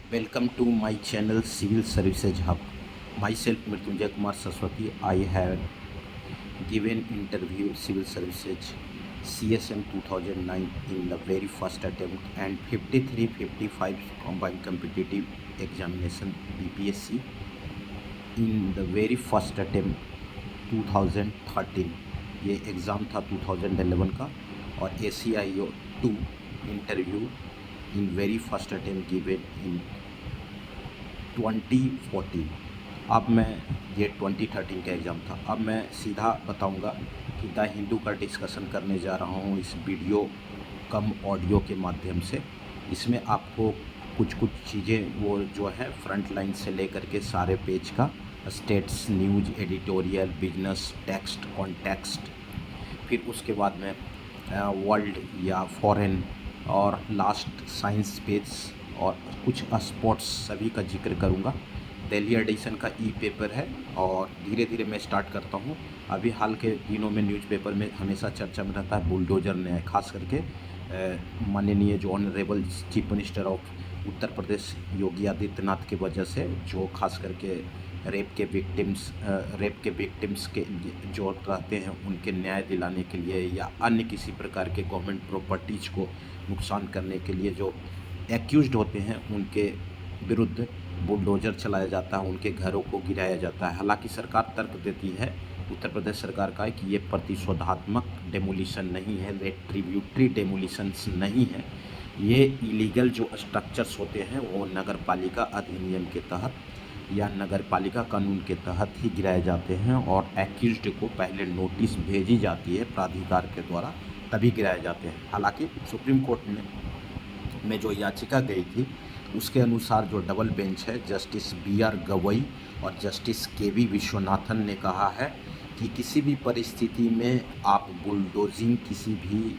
Welcome to my channel Civil Services Hub. Myself Mrityunjay Kumar Saraswati. I have given interview Civil Services CSM 2009 in the very first attempt and 53-55 combined competitive examination BPSC in the very first attempt 2013. ये exam था 2011 का और ACIO 2 interview in very first attempt given in 2014। अब मैं ये 2013 का exam था। अब मैं सीधा बताऊंगा कि द हिंदू का डिस्कशन करने जा रहा हूँ इस वीडियो कम ऑडियो के माध्यम से। इसमें आपको कुछ चीज़ें वो जो है फ्रंट लाइन से लेकर के सारे पेज का states, news, editorial, business, text, context, फिर उसके बाद में वर्ल्ड या फॉरेन और लास्ट साइंस पेज और कुछ स्पोर्ट्स सभी का जिक्र करूंगा। दिल्ली एडिशन का ई पेपर है और धीरे धीरे मैं स्टार्ट करता हूं। अभी हाल के दिनों में न्यूज़पेपर में हमेशा चर्चा में रहता है बुलडोजर न्याय, खास करके माननीय जो honourable chief minister of Uttar Pradesh Yogi Adityanath की वजह से जो खास करके रेप के विक्टिम्स के जो रहते हैं उनके न्याय दिलाने के लिए या अन्य किसी प्रकार के गवर्नमेंट प्रॉपर्टीज़ को नुकसान करने के लिए जो एक्यूज्ड होते हैं उनके विरुद्ध बुलडोजर चलाया जाता है, उनके घरों को गिराया जाता है। हालांकि सरकार तर्क देती है, उत्तर प्रदेश सरकार का है कि ये प्रतिशोधात्मक डेमोलिशन नहीं है, रेट्रीब्यूटरी डेमोलिशंस नहीं है। ये इलीगल जो स्ट्रक्चर्स होते हैं वो नगर पालिका अधिनियम के तहत या नगर पालिका कानून के तहत ही गिराए जाते हैं और एक्यूज्ड को पहले नोटिस भेजी जाती है प्राधिकार के द्वारा, तभी गिराए जाते हैं। हालांकि सुप्रीम कोर्ट में जो याचिका गई थी उसके अनुसार जो डबल बेंच है जस्टिस BR गवई और जस्टिस KV विश्वनाथन ने कहा है कि किसी भी परिस्थिति में आप बुलडोजिंग किसी भी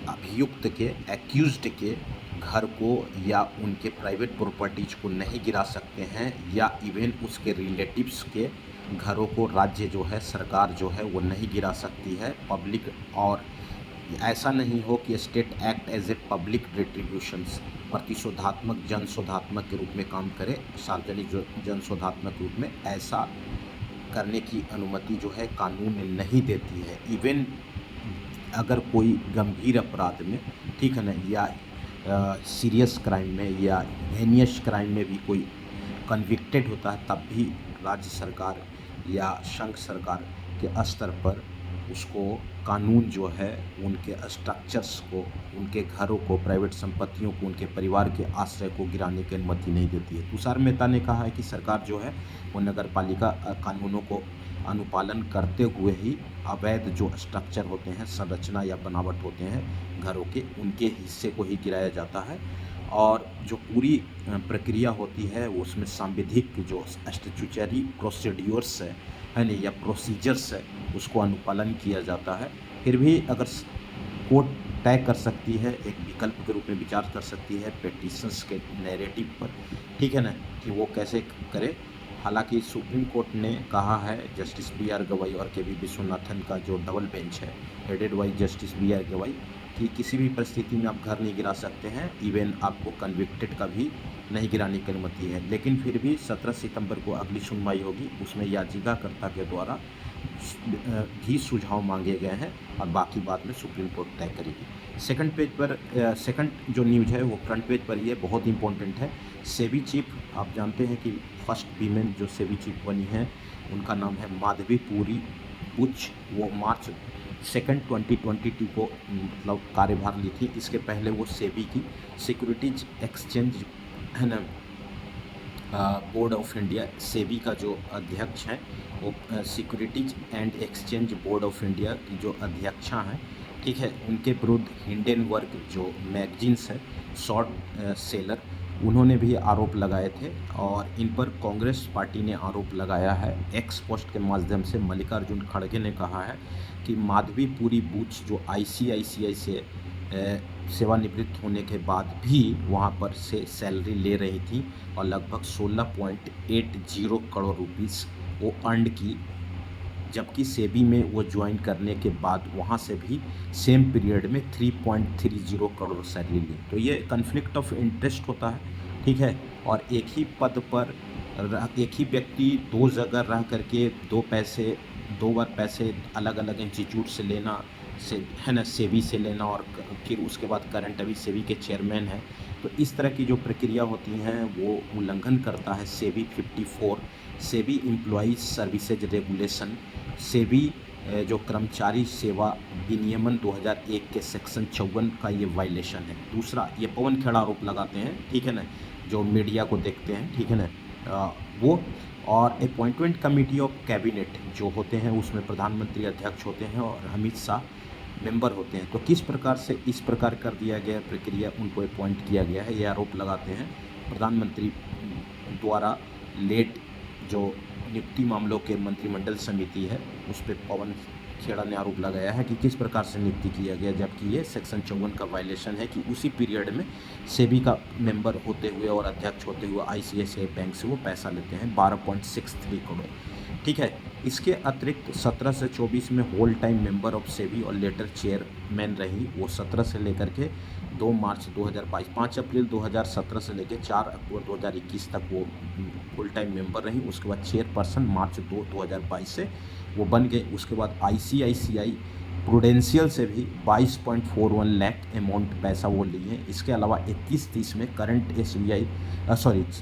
अभियुक्त के, एक्यूज्ड के घर को या उनके प्राइवेट प्रॉपर्टीज को नहीं गिरा सकते हैं या इवन उसके रिलेटिव्स के घरों को राज्य जो है, सरकार जो है वो नहीं गिरा सकती है पब्लिक। और ऐसा नहीं हो कि state act as a public retributions, प्रतिशोधात्मक जनशोधात्मक के रूप में काम करे, सार्वजनिक जनशोधात्मक रूप में, ऐसा करने की अनुमति जो है कानून नहीं देती है। इवन अगर कोई गंभीर अपराध में, ठीक है ना, या सीरियस क्राइम में या हेनियस क्राइम में भी कोई कन्विक्टेड होता है तब भी राज्य सरकार या संघ सरकार के स्तर पर उसको कानून जो है उनके स्ट्रक्चर्स को, उनके घरों को, प्राइवेट संपत्तियों को, उनके परिवार के आश्रय को गिराने की अनुमति नहीं देती है। तुषार मेहता ने कहा है कि सरकार जो है वो नगर पालिका कानूनों को अनुपालन करते हुए ही अवैध जो स्ट्रक्चर होते हैं, संरचना या बनावट होते हैं घरों के, उनके हिस्से को ही गिराया जाता है। और जो पूरी प्रक्रिया होती है उसमें सांविधिक जो स्टैट्यूटरी प्रोसीड्यूर्स है ना, या प्रोसीजर्स है, उसको अनुपालन किया जाता है। फिर भी अगर कोर्ट तय कर सकती है, एक विकल्प के रूप में विचार कर सकती है पेटिशंस के नैरेटिव पर, ठीक है ना, कि वो कैसे करे। हालांकि सुप्रीम कोर्ट ने कहा है, जस्टिस BR गवई और KV विश्वनाथन का जो डबल बेंच है headed by justice BR Gavai, कि किसी भी परिस्थिति में आप घर नहीं गिरा सकते हैं, इवन आपको कन्विक्टेड का भी नहीं गिराने की अनुमति है। लेकिन फिर भी 17 सितंबर को अगली सुनवाई होगी, उसमें याचिकाकर्ता के द्वारा भी सुझाव मांगे गए हैं और बाकी बाद में सुप्रीम कोर्ट तय करेगी। सेकंड पेज पर सेकंड जो न्यूज़ है वो फ्रंट पेज पर, ये बहुत इंपॉर्टेंट है। सेबी चीफ, आप जानते हैं कि फर्स्ट वीमेन जो सेबी चीफ बनी है उनका नाम है माधवी पुरी बुच। वो मार्च 2, 2022 को मतलब कार्यभार ली थी। इसके पहले वो सेबी की सिक्योरिटीज एक्सचेंज है ना, बोर्ड ऑफ इंडिया, सेबी का जो अध्यक्ष हैं वो securities and exchange board of India की जो अध्यक्षा हैं, ठीक है, उनके विरुद्ध हिंडनबर्ग जो मैगजीन्स है, शॉर्ट सेलर, उन्होंने भी आरोप लगाए थे और इन पर कांग्रेस पार्टी ने आरोप लगाया है। एक्स पोस्ट के माध्यम से मल्लिकार्जुन खड़गे ने कहा है कि माधवी पुरी बूच जो ICICI से सेवानिवृत्त होने के बाद भी वहाँ पर से सैलरी ले रही थी और लगभग 16.80 करोड़ रुपीस वो अर्न की, जबकि सेबी में वो ज्वाइन करने के बाद वहाँ से भी सेम पीरियड में 3.30 करोड़ सैलरी ली। तो ये कन्फ्लिक्ट ऑफ इंटरेस्ट होता है ठीक है। और एक ही पद पर एक ही व्यक्ति दो जगह रह करके दो बार पैसे अलग अलग इंस्टीट्यूट से लेना से है ना, सेबी से लेना, और फिर उसके बाद करंट अभी सेबी के चेयरमैन हैं। तो इस तरह की जो प्रक्रिया होती हैं वो उल्लंघन करता है SEBI 54, SEBI employees services regulation, SEBI जो कर्मचारी सेवा विनियमन 2001 के सेक्शन 54 का ये वायलेशन है। दूसरा, ये पवन खेड़ा आरोप लगाते हैं, ठीक है ना, जो मीडिया को देखते हैं, ठीक है ना, वो। और अपॉइंटमेंट कमेटी ऑफ कैबिनेट जो होते हैं उसमें प्रधानमंत्री अध्यक्ष होते हैं और अमित शाह मेंबर होते हैं। तो किस प्रकार से इस प्रकार कर दिया गया प्रक्रिया, उनको अपॉइंट किया गया है, ये आरोप लगाते हैं प्रधानमंत्री द्वारा लेट जो नियुक्ति मामलों के मंत्रिमंडल समिति है उस पर पवन खेड़ा ने आरोप लगाया है कि किस प्रकार से नियुक्ति किया गया, जबकि ये सेक्शन 54 का वायलेशन है कि उसी पीरियड में सेबी का मेंबर होते हुए और अध्यक्ष होते हुए आईसीआईसीआई बैंक से वो पैसा लेते हैं 12.63 करोड़। ठीक है। इसके अतिरिक्त 17 से 24 में whole time member of SEBI और लेटर चेयरमैन रही, वो 17 से लेकर के 2 मार्च 2022, 5 अप्रैल 2017 से लेकर 4 अक्टूबर 2021 तक वो फुल टाइम मेंबर रही। उसके बाद चेयरपर्सन मार्च 2022 से वो बन गए। उसके बाद आईसीआईसीआई प्रूडेंशियल से भी 22.41 लाख अमाउंट पैसा वो लिए हैं। इसके अलावा 21-30 में करंट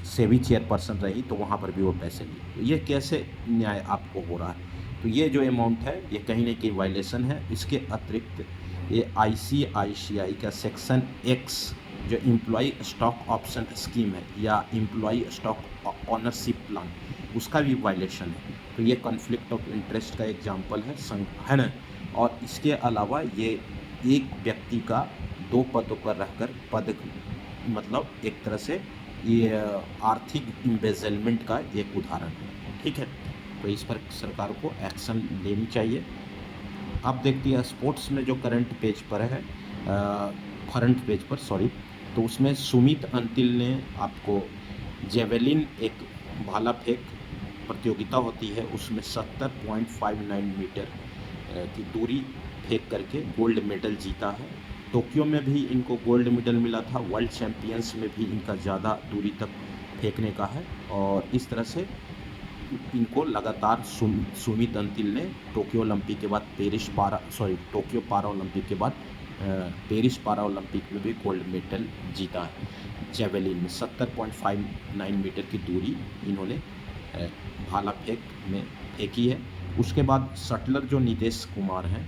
सेबी चेयरपर्सन रही, तो वहाँ पर भी वो पैसे लिए। तो ये कैसे न्याय आपको हो रहा है? तो ये जो अमाउंट है ये कहीं ना कहीं वायलेशन है। इसके अतिरिक्त ये आईसीआईसीआई का सेक्शन एक्स जो एम्प्लॉई स्टॉक ऑप्शन स्कीम है या एम्प्लॉई स्टॉक ऑनरशिप प्लान, उसका भी वायलेशन है। तो ये कॉन्फ्लिक्ट ऑफ इंटरेस्ट का एग्जाम्पल है ना। और इसके अलावा ये एक व्यक्ति का 2 पदों पर रहकर मतलब एक तरह से ये आर्थिक इम्बेजलमेंट का एक उदाहरण है। ठीक है। तो इस पर सरकार को एक्शन लेनी चाहिए। आप देखती है स्पोर्ट्स में जो करंट पेज पर है, करंट पेज पर सॉरी, तो उसमें सुमित अंतिल ने आपको जेवेलिन एक भाला फेंक प्रतियोगिता होती है उसमें 70.59 मीटर की दूरी फेंक करके गोल्ड मेडल जीता है। टोक्यो में भी इनको गोल्ड मेडल मिला था, वर्ल्ड चैम्पियंस में भी इनका ज़्यादा दूरी तक फेंकने का है। और इस तरह से इनको लगातार सुमित अंतिल ने टोक्यो ओलंपिक के बाद टोक्यो पारा ओलंपिक के बाद पेरिस पारा ओलंपिक में भी गोल्ड मेडल जीता है। जेवेलिन में 70.59 मीटर की दूरी इन्होंने भाला फेंक में फेंकी है। उसके बाद शटलर जो नितेश कुमार हैं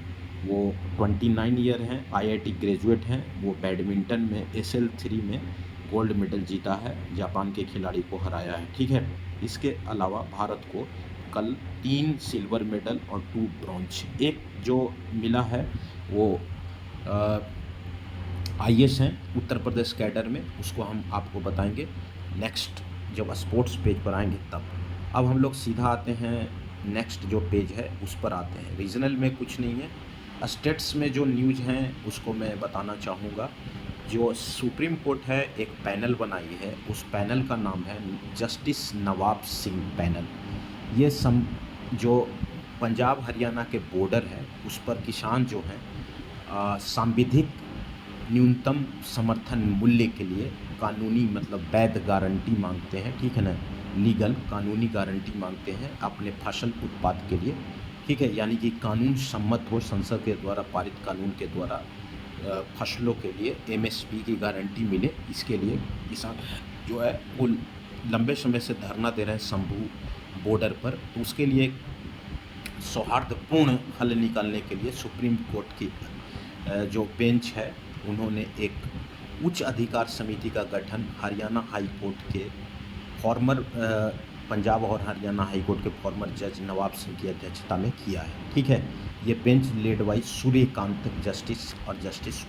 वो 29 ईयर हैं, आईआईटी ग्रेजुएट हैं, वो बैडमिंटन में SL3 में गोल्ड मेडल जीता है, जापान के खिलाड़ी को हराया है। ठीक है। इसके अलावा भारत को कल 3 सिल्वर मेडल और 2 ब्रॉन्ज, एक जो मिला है वो IS हैं उत्तर प्रदेश कैडर में, उसको हम आपको बताएंगे नेक्स्ट जब स्पोर्ट्स पेज पर आएंगे तब। अब हम लोग सीधा आते हैं नेक्स्ट जो पेज है उस पर आते हैं। रीजनल में कुछ नहीं है, स्टेट्स में जो न्यूज़ हैं उसको मैं बताना चाहूँगा। जो सुप्रीम कोर्ट है एक पैनल बनाई है, उस पैनल का नाम है जस्टिस नवाब सिंह पैनल। ये जो पंजाब हरियाणा के बॉर्डर है उस पर किसान जो हैं सांविधिक न्यूनतम समर्थन मूल्य के लिए कानूनी मतलब वैध गारंटी मांगते हैं। ठीक है ना, लीगल कानूनी गारंटी मांगते हैं अपने फसल उत्पाद के लिए। ठीक है, यानी कि कानून सम्मत हो, संसद के द्वारा पारित कानून के द्वारा फसलों के लिए MSP की गारंटी मिले। इसके लिए किसान जो है वो लंबे समय से धरना दे रहे हैं शंभू बॉर्डर पर। तो उसके लिए सौहार्दपूर्ण हल निकालने के लिए सुप्रीम कोर्ट की जो बेंच है उन्होंने एक उच्च अधिकार समिति का गठन हरियाणा हाई कोर्ट के फॉर्मर पंजाब और हरियाणा हाई कोर्ट के फॉर्मर जज नवाब सिंह की अध्यक्षता में किया है। ठीक है। ये bench led by Suryakant justice और जस्टिस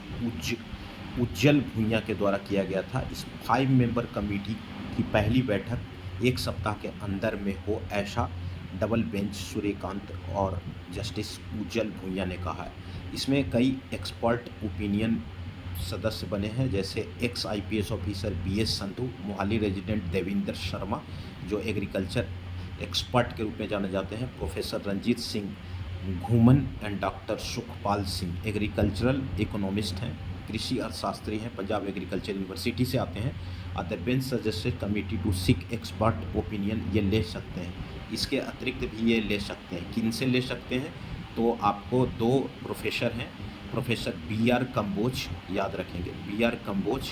उज्जवल भुइयां के द्वारा किया गया था। इस 5 मेंबर कमेटी की पहली बैठक 1 सप्ताह के अंदर में हो, ऐसा डबल बेंच सूर्यकांत और जस्टिस उज्जवल भुइयां ने कहा है। इसमें कई एक्सपर्ट ओपिनियन सदस्य बने हैं, जैसे x IPS officer BS Sandhu, Mohali resident Devinder Sharma जो एग्रीकल्चर एक्सपर्ट के रूप में जाने जाते हैं, प्रोफेसर रंजीत सिंह घूमन and doctor Sukhpal Singh agricultural economist हैं, कृषि अर्थशास्त्री हैं, पंजाब एग्रीकल्चर यूनिवर्सिटी से आते हैं। The bench suggested committee to seek expert opinion, ये ले सकते हैं। इसके अतिरिक्त भी ये ले सकते हैं। किन से ले सकते हैं? तो आपको दो प्रोफेसर हैं, प्रोफेसर बी आर कंबोज, याद रखेंगे B R Kamboj,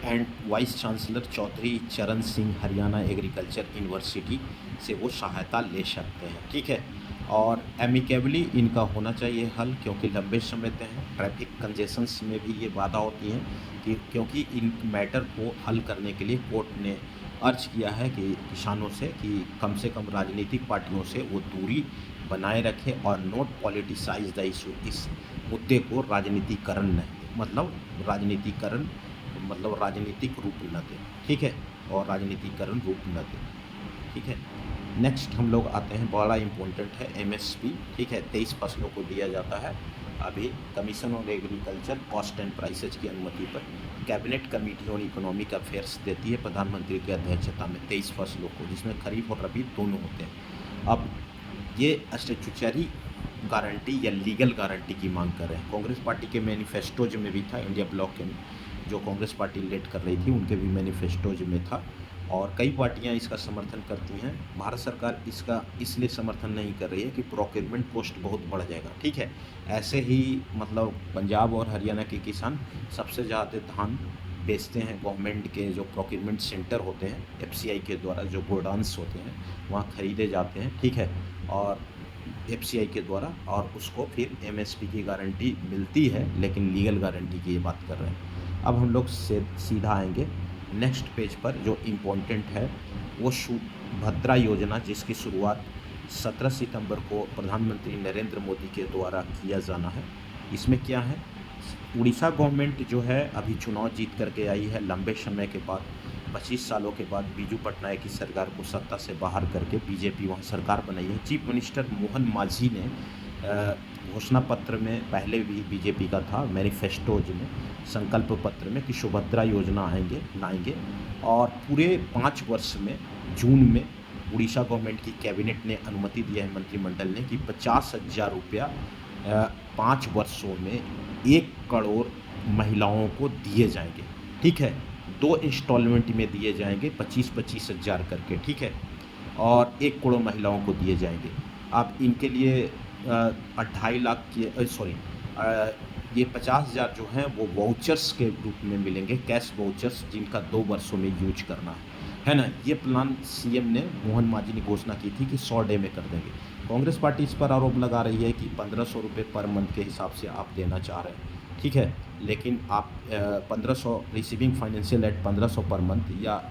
and vice chancellor Chaudhary Charan Singh, Haryana agriculture university से वो सहायता ले सकते हैं। ठीक है, और एमिकेबली इनका होना चाहिए हल, क्योंकि लंबे समय तक हैं। ट्रैफिक कंजेशंस में भी ये बाधा होती है कि क्योंकि इन मैटर को हल करने के लिए कोर्ट ने अर्ज किया है कि किसानों से कि कम से कम राजनीतिक पार्टियों से वो दूरी बनाए रखें और नोट पॉलिटिसाइज द इशू, इस मुद्दे को राजनीतिकरण न दें, मतलब राजनीतिक रूप न दें। ठीक है, और राजनीतिकरण रूप न दें। ठीक है, नेक्स्ट हम लोग आते हैं, बड़ा इम्पोर्टेंट है एमएसपी। ठीक है, 23 फसलों को दिया जाता है अभी। Commission on agriculture cost and prices की अनुमति पर cabinet committee on economic affairs देती है प्रधानमंत्री की अध्यक्षता में 23 फसलों को, जिसमें खरीफ और रबी दोनों होते हैं। अब ये स्टैट्यूटरी गारंटी या लीगल गारंटी की मांग कर रहे हैं। कांग्रेस पार्टी के मैनिफेस्टोज में भी था, इंडिया ब्लॉक के जो कांग्रेस पार्टी लीड कर रही थी उनके भी मैनिफेस्टोज में था, और कई पार्टियां इसका समर्थन करती हैं। भारत सरकार इसका इसलिए समर्थन नहीं कर रही है कि प्रोक्योरमेंट कॉस्ट बहुत बढ़ जाएगा। ठीक है, ऐसे ही मतलब पंजाब और हरियाणा के किसान सबसे ज़्यादा धान बेचते हैं गवर्नमेंट के जो प्रोक्योरमेंट सेंटर होते हैं, एफसीआई के द्वारा जो गोडाउन्स होते हैं वहाँ खरीदे जाते हैं। ठीक है, और एफसीआई के द्वारा, और उसको फिर एमएसपी की गारंटी मिलती है, लेकिन लीगल गारंटी की ये बात कर रहे हैं। अब हम लोग सीधा आएंगे नेक्स्ट पेज पर। जो इम्पोर्टेंट है वो सुभद्रा योजना, जिसकी शुरुआत 17 सितंबर को प्रधानमंत्री नरेंद्र मोदी के द्वारा किया जाना है। इसमें क्या है, उड़ीसा गवर्नमेंट जो है अभी चुनाव जीत करके आई है लंबे समय के बाद, 25 सालों के बाद बीजू पटनायक की सरकार को सत्ता से बाहर करके बीजेपी वहाँ सरकार बनाई है। चीफ मिनिस्टर मोहन मांझी ने घोषणा पत्र में, पहले भी बीजेपी का था मैनिफेस्टोज में, संकल्प पत्र में, कि सुभद्रा योजना लाएंगे, और पूरे 5 वर्ष में जून में उड़ीसा गवर्नमेंट की कैबिनेट ने अनुमति दिया है, मंत्रिमंडल ने, कि 50,000 रुपया 5 वर्षों में 1 करोड़ महिलाओं को दिए जाएंगे। ठीक है, 2 इंस्टॉलमेंट में दिए जाएंगे 25-25 हज़ार करके। ठीक है, और 1 करोड़ महिलाओं को दिए जाएंगे। अब इनके लिए 2.5 लाख की ये 50,000 जो हैं वो वाउचर्स के रूप में मिलेंगे, कैश वाउचर्स, जिनका 2 वर्षों में यूज करना है ना। ये प्लान सीएम ने, मोहन मांझी ने घोषणा की थी कि 100 डे में कर देंगे। कांग्रेस पार्टी इस पर आरोप लगा रही है कि 1500 रुपये पर मंथ के हिसाब से आप देना चाह रहे हैं। ठीक है, लेकिन आप 1500 receiving financial aid 1500 per month या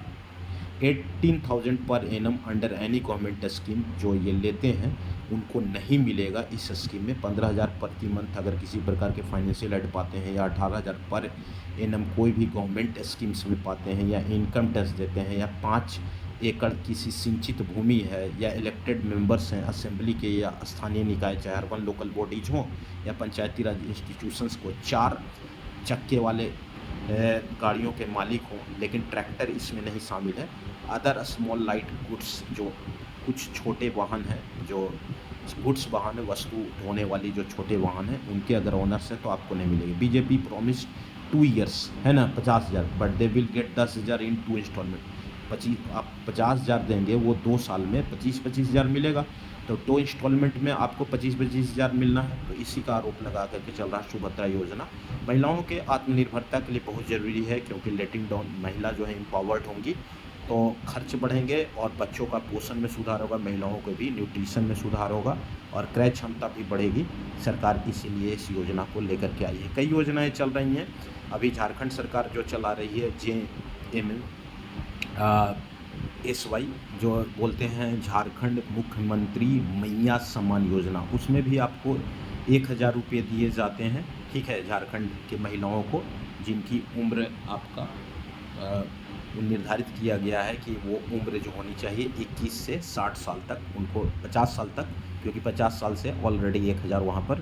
18,000 per annum under any government scheme जो ये लेते हैं उनको नहीं मिलेगा। इस स्कीम में 15,000 प्रति मंथ अगर किसी प्रकार के फाइनेंशियल एड पाते हैं, या 18,000 पर एनम कोई भी गवर्नमेंट स्कीम्स में पाते हैं, या इनकम टैक्स देते हैं, या 5 एकड़ किसी सिंचित भूमि है, या इलेक्टेड मेंबर्स हैं असेंबली के या स्थानीय निकाय, चाहे अर्बन लोकल बॉडीज हों या पंचायती राज इंस्टीट्यूशंस को, 4 चक्के वाले गाड़ियों के मालिक हों, लेकिन ट्रैक्टर इसमें नहीं शामिल है। अदर स्मॉल लाइट गुड्स, जो कुछ छोटे वाहन हैं, जो गुड्स वाहन है, वस्तु ढोने वाली जो छोटे वाहन हैं, उनके अगर ओनर्स हैं तो आपको नहीं मिलेगी। बीजेपी प्रॉमिस 2 ईयर्स है ना 50,000, but they will get 10,000 in 2 installment. आप 50,000 देंगे, वो 2 साल में 25-25 हज़ार मिलेगा, तो 2 इंस्टॉलमेंट में आपको 25-25 हज़ार मिलना है। तो इसी का आरोप लगा करके चल रहा है सुभद्रा योजना। महिलाओं के आत्मनिर्भरता के लिए बहुत ज़रूरी है, क्योंकि लेटिंग डाउन महिला जो है एम्पावर्ड होंगी तो खर्च बढ़ेंगे और बच्चों का पोषण में सुधार होगा, महिलाओं को भी न्यूट्रिशन में सुधार होगा और क्रय क्षमता भी बढ़ेगी। सरकार इसीलिए इस योजना को लेकर के आई है। कई योजनाएं चल रही हैं। अभी झारखंड सरकार जो चला रही है JMSY, जो बोलते हैं झारखंड मुख्यमंत्री मैया सम्मान योजना, उसमें भी आपको 1,000 रुपये दिए जाते हैं। ठीक है, झारखंड के महिलाओं को जिनकी उम्र आपका निर्धारित किया गया है कि वो उम्र जो होनी चाहिए 21 से 60 साल तक, उनको 50 साल तक, क्योंकि 50 साल से ऑलरेडी 1,000 वहाँ पर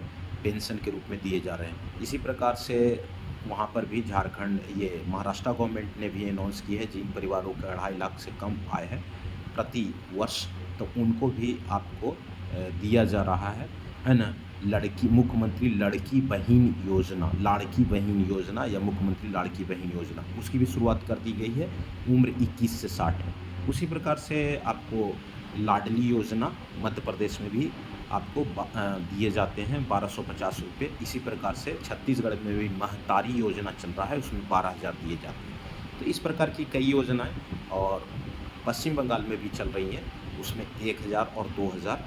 पेंशन के रूप में दिए जा रहे हैं। इसी प्रकार से वहाँ पर भी झारखंड, ये महाराष्ट्र गवर्नमेंट ने भी अनाउंस की है, जिन परिवारों का 2.5 लाख से कम आय है प्रति वर्ष, तो उनको भी आपको दिया जा रहा है ना। लड़की मुख्यमंत्री लड़की बहन योजना, लाड़की बहन योजना या मुख्यमंत्री लाड़की बहन योजना, उसकी भी शुरुआत कर दी गई है। उम्र 21 से 60 है। उसी प्रकार से आपको लाडली योजना मध्य प्रदेश में भी आपको दिए जाते हैं 1250 रुपये। इसी प्रकार से छत्तीसगढ़ में भी महतारी योजना चल रहा है, उसमें 12,000 दिए जाते हैं। तो इस प्रकार की कई योजनाएं और पश्चिम बंगाल में भी चल रही हैं, उसमें 1,000 और 2,000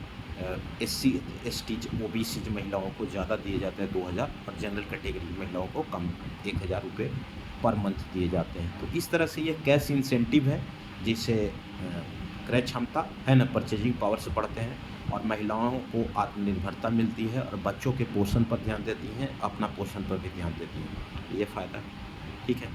SC ST OBC महिलाओं को ज़्यादा दिए जाते हैं 2,000 और जनरल कैटेगरी महिलाओं को कम 1,000 रुपये पर मंथ दिए जाते हैं। तो इस तरह से ये कैश इंसेंटिव है, जिससे क्रय क्षमता है ना, परचेजिंग पावर से बढ़ते हैं और महिलाओं को आत्मनिर्भरता मिलती है और बच्चों के पोषण पर ध्यान देती हैं, अपना पोषण पर भी ध्यान देती हैं। ये फ़ायदा है। ठीक है,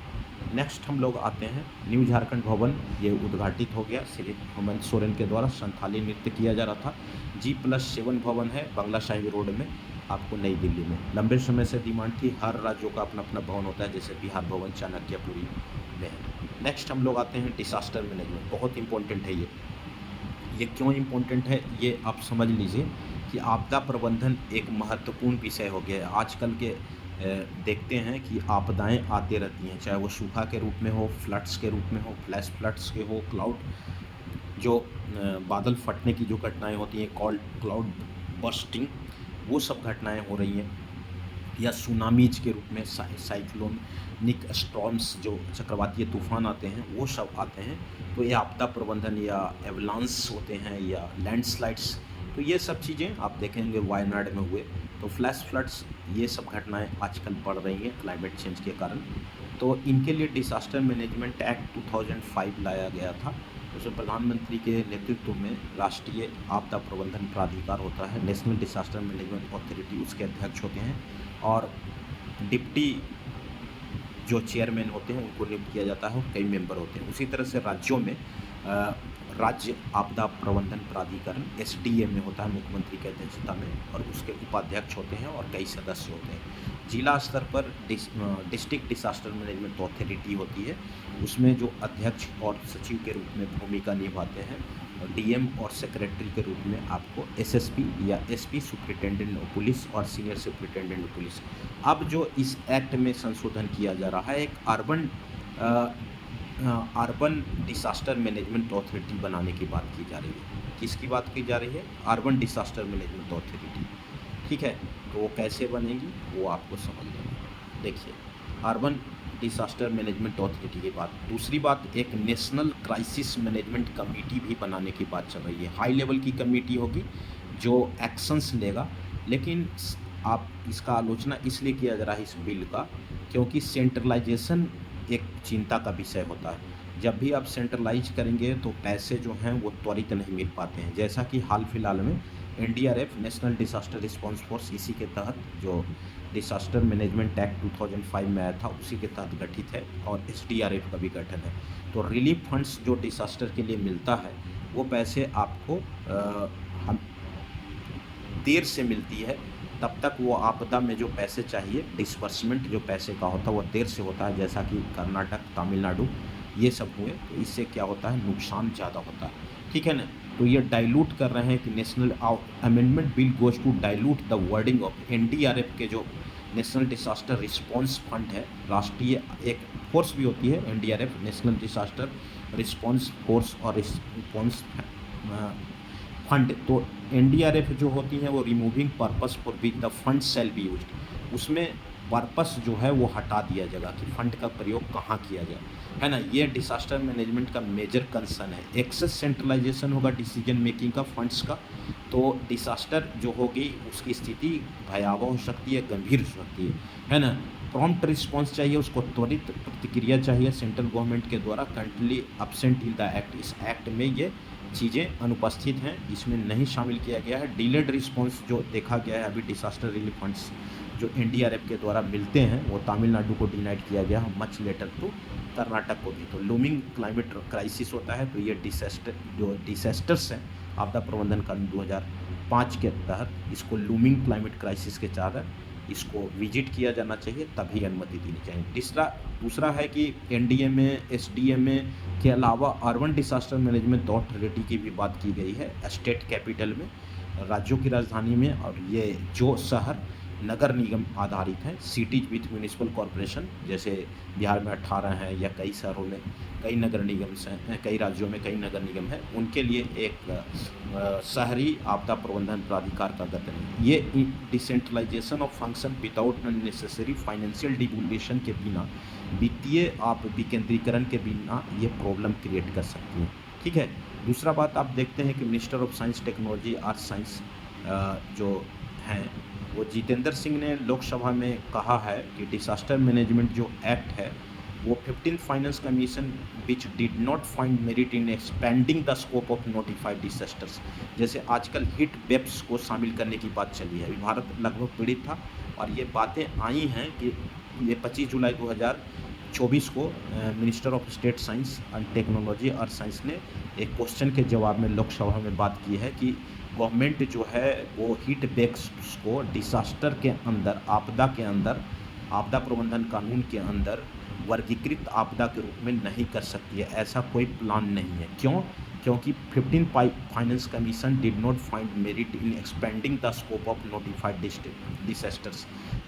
नेक्स्ट हम लोग आते हैं न्यू झारखंड भवन। ये उद्घाटित हो गया, श्री हेमंत सोरेन के द्वारा संथाली नृत्य किया जा रहा था। G+7 भवन है बंगला साहिब रोड में, आपको नई दिल्ली में। लंबे समय से डिमांड थी, हर राज्यों का अपना अपना भवन होता है, जैसे बिहार भवन चाणक्यपुरी में है। नेक्स्ट हम लोग आते हैं डिसास्टर मैनेजमेंट। बहुत इंपॉर्टेंट है ये क्यों इम्पोर्टेंट है ये आप समझ लीजिए कि आपदा प्रबंधन एक महत्वपूर्ण विषय हो गया है। आजकल के देखते हैं कि आपदाएं आते रहती हैं, चाहे वो सूखा के रूप में हो, फ्लड्स के रूप में हो, फ्लैश फ्लड्स के हो, जो बादल फटने की जो घटनाएं होती हैं, क्लाउड बर्स्टिंग, वो सब घटनाएं हो रही हैं, या सुनामीज के रूप में साइक्लोनिक स्टॉर्म्स, जो चक्रवातीय तूफान आते हैं, वो सब आते हैं। तो ये आपदा प्रबंधन या एवलांस होते हैं या लैंडस्लाइड्स, तो ये सब चीज़ें आप देखेंगे वायनाड में हुए। तो फ्लैश फ्लड्स, ये सब घटनाएं आजकल बढ़ रही हैं क्लाइमेट चेंज के कारण। तो इनके लिए डिसास्टर मैनेजमेंट एक्ट 2005 लाया गया था। उसमें प्रधानमंत्री के नेतृत्व में राष्ट्रीय आपदा प्रबंधन प्राधिकार होता है, नेशनल डिसास्टर मैनेजमेंट अथॉरिटी, उसके अध्यक्ष होते हैं और डिप्टी जो चेयरमैन होते हैं उनको नियुक्त किया जाता है और कई मेंबर होते हैं। उसी तरह से राज्यों में राज्य आपदा प्रबंधन प्राधिकरण SDA में होता है मुख्यमंत्री की अध्यक्षता में, और उसके उपाध्यक्ष होते हैं और कई सदस्य होते हैं। जिला स्तर पर डिस्ट्रिक्ट डिसास्टर मैनेजमेंट अथॉरिटी होती है, उसमें जो अध्यक्ष और सचिव के रूप में भूमिका निभाते हैं, DM और सेक्रेटरी के रूप में आपको SSP या SP सुपरिटेंडेंट ऑफ पुलिस और सीनियर सुपरिटेंडेंट ऑफ पुलिस। अब जो इस एक्ट में संशोधन किया जा रहा है, एक अर्बन डिसास्टर मैनेजमेंट अथॉरिटी बनाने की बात की जा रही है। किसकी बात की जा रही है? Urban disaster management authority. ठीक है, तो वो कैसे बनेगी वो आपको समझ लेना। देखिए, अर्बन डिसास्टर मैनेजमेंट अथॉरिटी की बात। दूसरी बात, एक नेशनल क्राइसिस मैनेजमेंट कमेटी भी बनाने की बात चल रही है। हाई लेवल की कमेटी होगी जो एक्शंस लेगा, लेकिन आप इसका आलोचना इसलिए किया जा रहा है इस बिल का, क्योंकि सेंट्रलाइजेशन एक चिंता का विषय होता है। जब भी आप सेंट्रलाइज करेंगे तो पैसे जो हैं वो त्वरित नहीं मिल पाते हैं। जैसा कि हाल फिलहाल में NDRF, national disaster response force, इसी के तहत जो डिसास्टर मैनेजमेंट एक्ट 2005 में आया था उसी के तहत गठित है, और SDRF का भी गठन है। तो रिलीफ फंड्स जो डिसास्टर के लिए मिलता है, वो पैसे आपको हम देर से मिलती है। तब तक वो आपदा में जो पैसे चाहिए, डिस्बर्समेंट जो पैसे का होता है वो देर से होता है, जैसा कि कर्नाटक, तमिलनाडु ये सब हुए। तो इससे क्या होता है, नुकसान ज़्यादा होता है। ठीक है ना, तो ये डाइल्यूट कर रहे हैं कि national amendment bill goes to dilute the wording of NDRF के जो नेशनल डिसास्टर रिस्पांस फंड है, राष्ट्रीय एक फोर्स भी होती है NDRF, national disaster response force और रिस्पांस फंड। तो NDRF जो होती है वो removing purpose for which the fund shall be used, उसमें पर्पस जो है वो हटा दिया जाएगा कि फंड का प्रयोग कहाँ किया जाए, है ना। ये डिसास्टर मैनेजमेंट का मेजर कंसर्न है। एक्सेस सेंट्रलाइजेशन होगा डिसीजन मेकिंग का, फंड्स का, तो डिसास्टर जो होगी उसकी स्थिति भयावह हो सकती है, गंभीर हो सकती है ना। प्रॉम्प्ट रिस्पॉन्स चाहिए, उसको त्वरित प्रतिक्रिया चाहिए सेंट्रल गवर्नमेंट के द्वारा। Currently absent in the act, इस एक्ट में ये चीज़ें अनुपस्थित हैं, इसमें नहीं शामिल किया गया है। डिलेड रिस्पॉन्स जो देखा गया है अभी, डिसास्टर रिलीफ फंड्स जो NDRF के द्वारा मिलते हैं वो तमिलनाडु को डिनाइड किया गया, मच लेटर टू कर्नाटक को भी। तो लूमिंग क्लाइमेट क्राइसिस होता है, तो ये डिसास्टर्स हैं, आपदा प्रबंधन कानून 2005 के तहत इसको लूमिंग क्लाइमेट क्राइसिस के तहत इसको विजिट किया जाना चाहिए, तभी अनुमति देनी चाहिए। दूसरा है कि NDA में, SDA में के अलावा अर्बन डिसास्टर मैनेजमेंट अथॉरिटी की भी बात की गई है स्टेट कैपिटल में। राज्यों की राजधानी में, और ये जो शहर नगर निगम आधारित हैं, सिटीज विथ म्यूनिसिपल कॉरपोरेशन, जैसे बिहार में 18 हैं या कई शहरों में कई नगर निगम हैं, कई राज्यों में कई नगर निगम हैं, उनके लिए एक शहरी आपदा प्रबंधन प्राधिकार का गठन है। ये decentralisation of function without unnecessary financial devolution के बिना, वित्तीय आप विकेंद्रीकरण के बिना ये प्रॉब्लम क्रिएट कर सकती हैं। ठीक है। दूसरा बात आप देखते हैं कि minister of science technology art science जो हैं, वो जितेंद्र सिंह ने लोकसभा में कहा है कि डिसास्टर मैनेजमेंट जो एक्ट है वो 15th finance commission which did not find merit in expanding the scope of notified disasters. जैसे आजकल हिट वेब्स को शामिल करने की बात चली है, अभी भारत लगभग पीड़ित था और ये बातें आई हैं कि ये 25 जुलाई 2024 को minister of state science and technology और साइंस ने एक क्वेश्चन के जवाब में लोकसभा में बात की है कि गवर्नमेंट जो है वो हीट वेव्स को डिसास्टर के अंदर, आपदा के अंदर, आपदा प्रबंधन कानून के अंदर वर्गीकृत आपदा के रूप में नहीं कर सकती है। ऐसा कोई प्लान नहीं है। क्यों? क्योंकि 15th finance commission did not find merit in expanding the scope of notified disasters.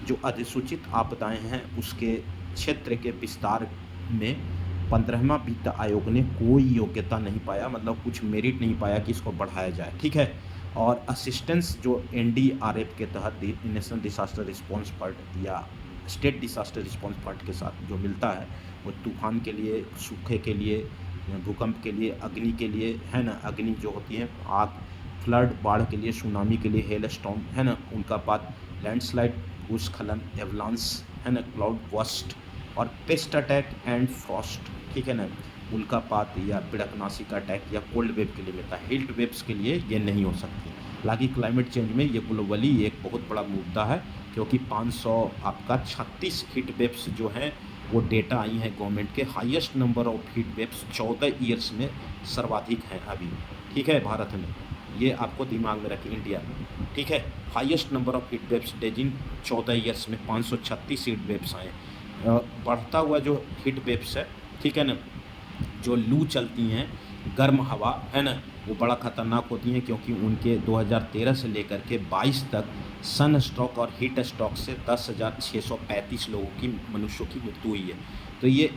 जो अधिसूचित आपदाएं हैं उसके क्षेत्र के विस्तार में 15वां वित्त आयोग ने कोई योग्यता नहीं पाया, मतलब कुछ मेरिट नहीं पाया कि इसको बढ़ाया जाए। ठीक है। और असिस्टेंस जो NDRF के तहत नेशनल डिसास्टर रिस्पॉन्स फंड या स्टेट डिसास्टर रिस्पॉन्स फंड के साथ जो मिलता है, वो तूफान के लिए, सूखे के लिए, भूकंप के लिए, अग्नि के लिए, है ना, अग्नि जो होती है, आग, फ्लड, बाढ़ के लिए, सुनामी के लिए, हेल स्टॉर्म, है ना, उनका बाद लैंडस्लाइड, भूस्खलन, एवलांस, है ना, क्लाउड बस्ट और पेस्ट अटैक एंड फ्रॉस्ट, ठीक है ना, उल्कापात या पिड़कनाशी का अटैक या कोल्ड वेव के लिए मिलता है। हीट वेव्स के लिए ये नहीं हो सकती। हालांकि क्लाइमेट चेंज में ये ग्लोबली एक बहुत बड़ा मुद्दा है, क्योंकि 500 आपका 36 हीट वेव्स जो हैं वो डेटा आई हैं गवर्नमेंट के। Highest number of heat waves 14 years में सर्वाधिक हैं अभी। ठीक है, भारत में, ये आपको दिमाग में रखें, इंडिया में। ठीक है, highest number of heat waves during 14 years में 536 हीट वेव्स आए। बढ़ता हुआ जो हीट वेव्स है, ठीक है ना, जो लू चलती हैं, गर्म हवा, है ना, वो बड़ा ख़तरनाक होती हैं, क्योंकि उनके 2013 से लेकर के 22 तक सन स्ट्रोक और हीट स्ट्रोक से 10,635 लोगों की, मनुष्यों की मृत्यु हुई है। तो ये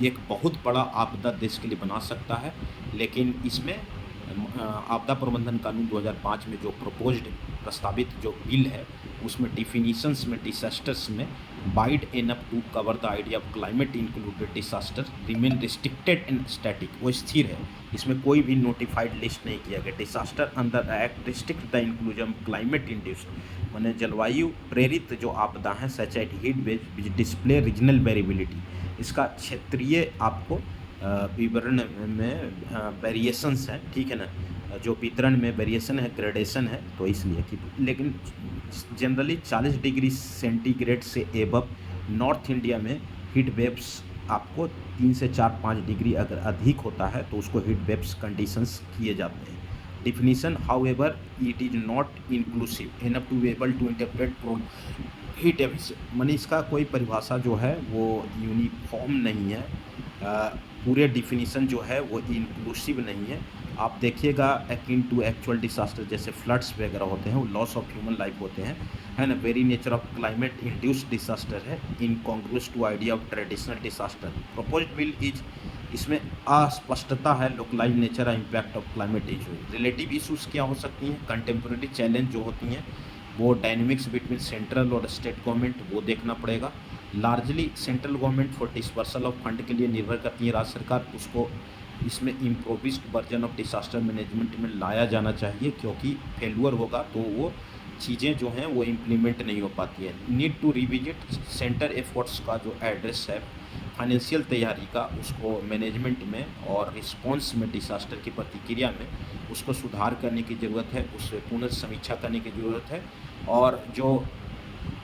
एक बहुत बड़ा आपदा देश के लिए बना सकता है। लेकिन इसमें आपदा प्रबंधन कानून 2005 में जो प्रस्तावित जो बिल है, उसमें डिफिनीशंस में डिसास्टर्स में wide enough to cover the idea of climate included disaster remain restricted and static, वो स्थिर है। इसमें कोई भी नोटिफाइड लिस्ट नहीं किया गया। Disaster under act restrict the inclusion climate induced, माने जलवायु प्रेरित जो आपदा हैं, such as heat wave which display regional variability, इसका क्षेत्रीय आपको विवरण में वेरिएशंस हैं, ठीक है ना, जो वितरण में वेरिएशन है, ग्रेडेशन है, तो इसलिए कि, लेकिन जनरली 40 डिग्री सेंटीग्रेड से एबव नॉर्थ इंडिया में हीट वेव्स आपको 3 से 4-5 डिग्री अगर अधिक होता है तो उसको हीट वेव्स कंडीशंस किए जाते हैं। Definition however it is not inclusive enough to able to interpret heat waves, माने इसका कोई परिभाषा जो है वो यूनिफॉर्म नहीं है। पूरे डिफिनीशन जो है वो इंक्लूसिव नहीं है। आप देखिएगा एकिन टू एक्चुअल डिसास्टर, जैसे फ्लड्स वगैरह होते हैं, वो लॉस ऑफ ह्यूमन लाइफ होते हैं, है ना, very nature of climate induced disaster है, incongruous to idea of traditional disaster. Proposed bill is, इसमें अस्पष्टता है, लोकलाइज नेचर है, impact of climate issue. Relative issues क्या हो सकती हैं, कंटेम्प्रेरी चैलेंज जो होती हैं, वो डायनेमिक्स बिटवीन सेंट्रल और स्टेट गवर्नमेंट, वो देखना पड़ेगा। Largely central government for dispersal of fund के लिए निर्भर करती है राज्य सरकार, उसको इसमें इम्प्रोविज्ड वर्जन ऑफ डिसास्टर मैनेजमेंट में लाया जाना चाहिए, क्योंकि फेलुअर होगा तो वो चीज़ें जो हैं वो इम्प्लीमेंट नहीं हो पाती है। Need to revisit centre efforts का जो एड्रेस है फाइनेंशियल तैयारी का, उसको मैनेजमेंट में और रिस्पॉन्स में, डिसास्टर की प्रतिक्रिया में उसको सुधार करने की ज़रूरत है, उससे पुनर्समीक्षा करने की ज़रूरत है। और जो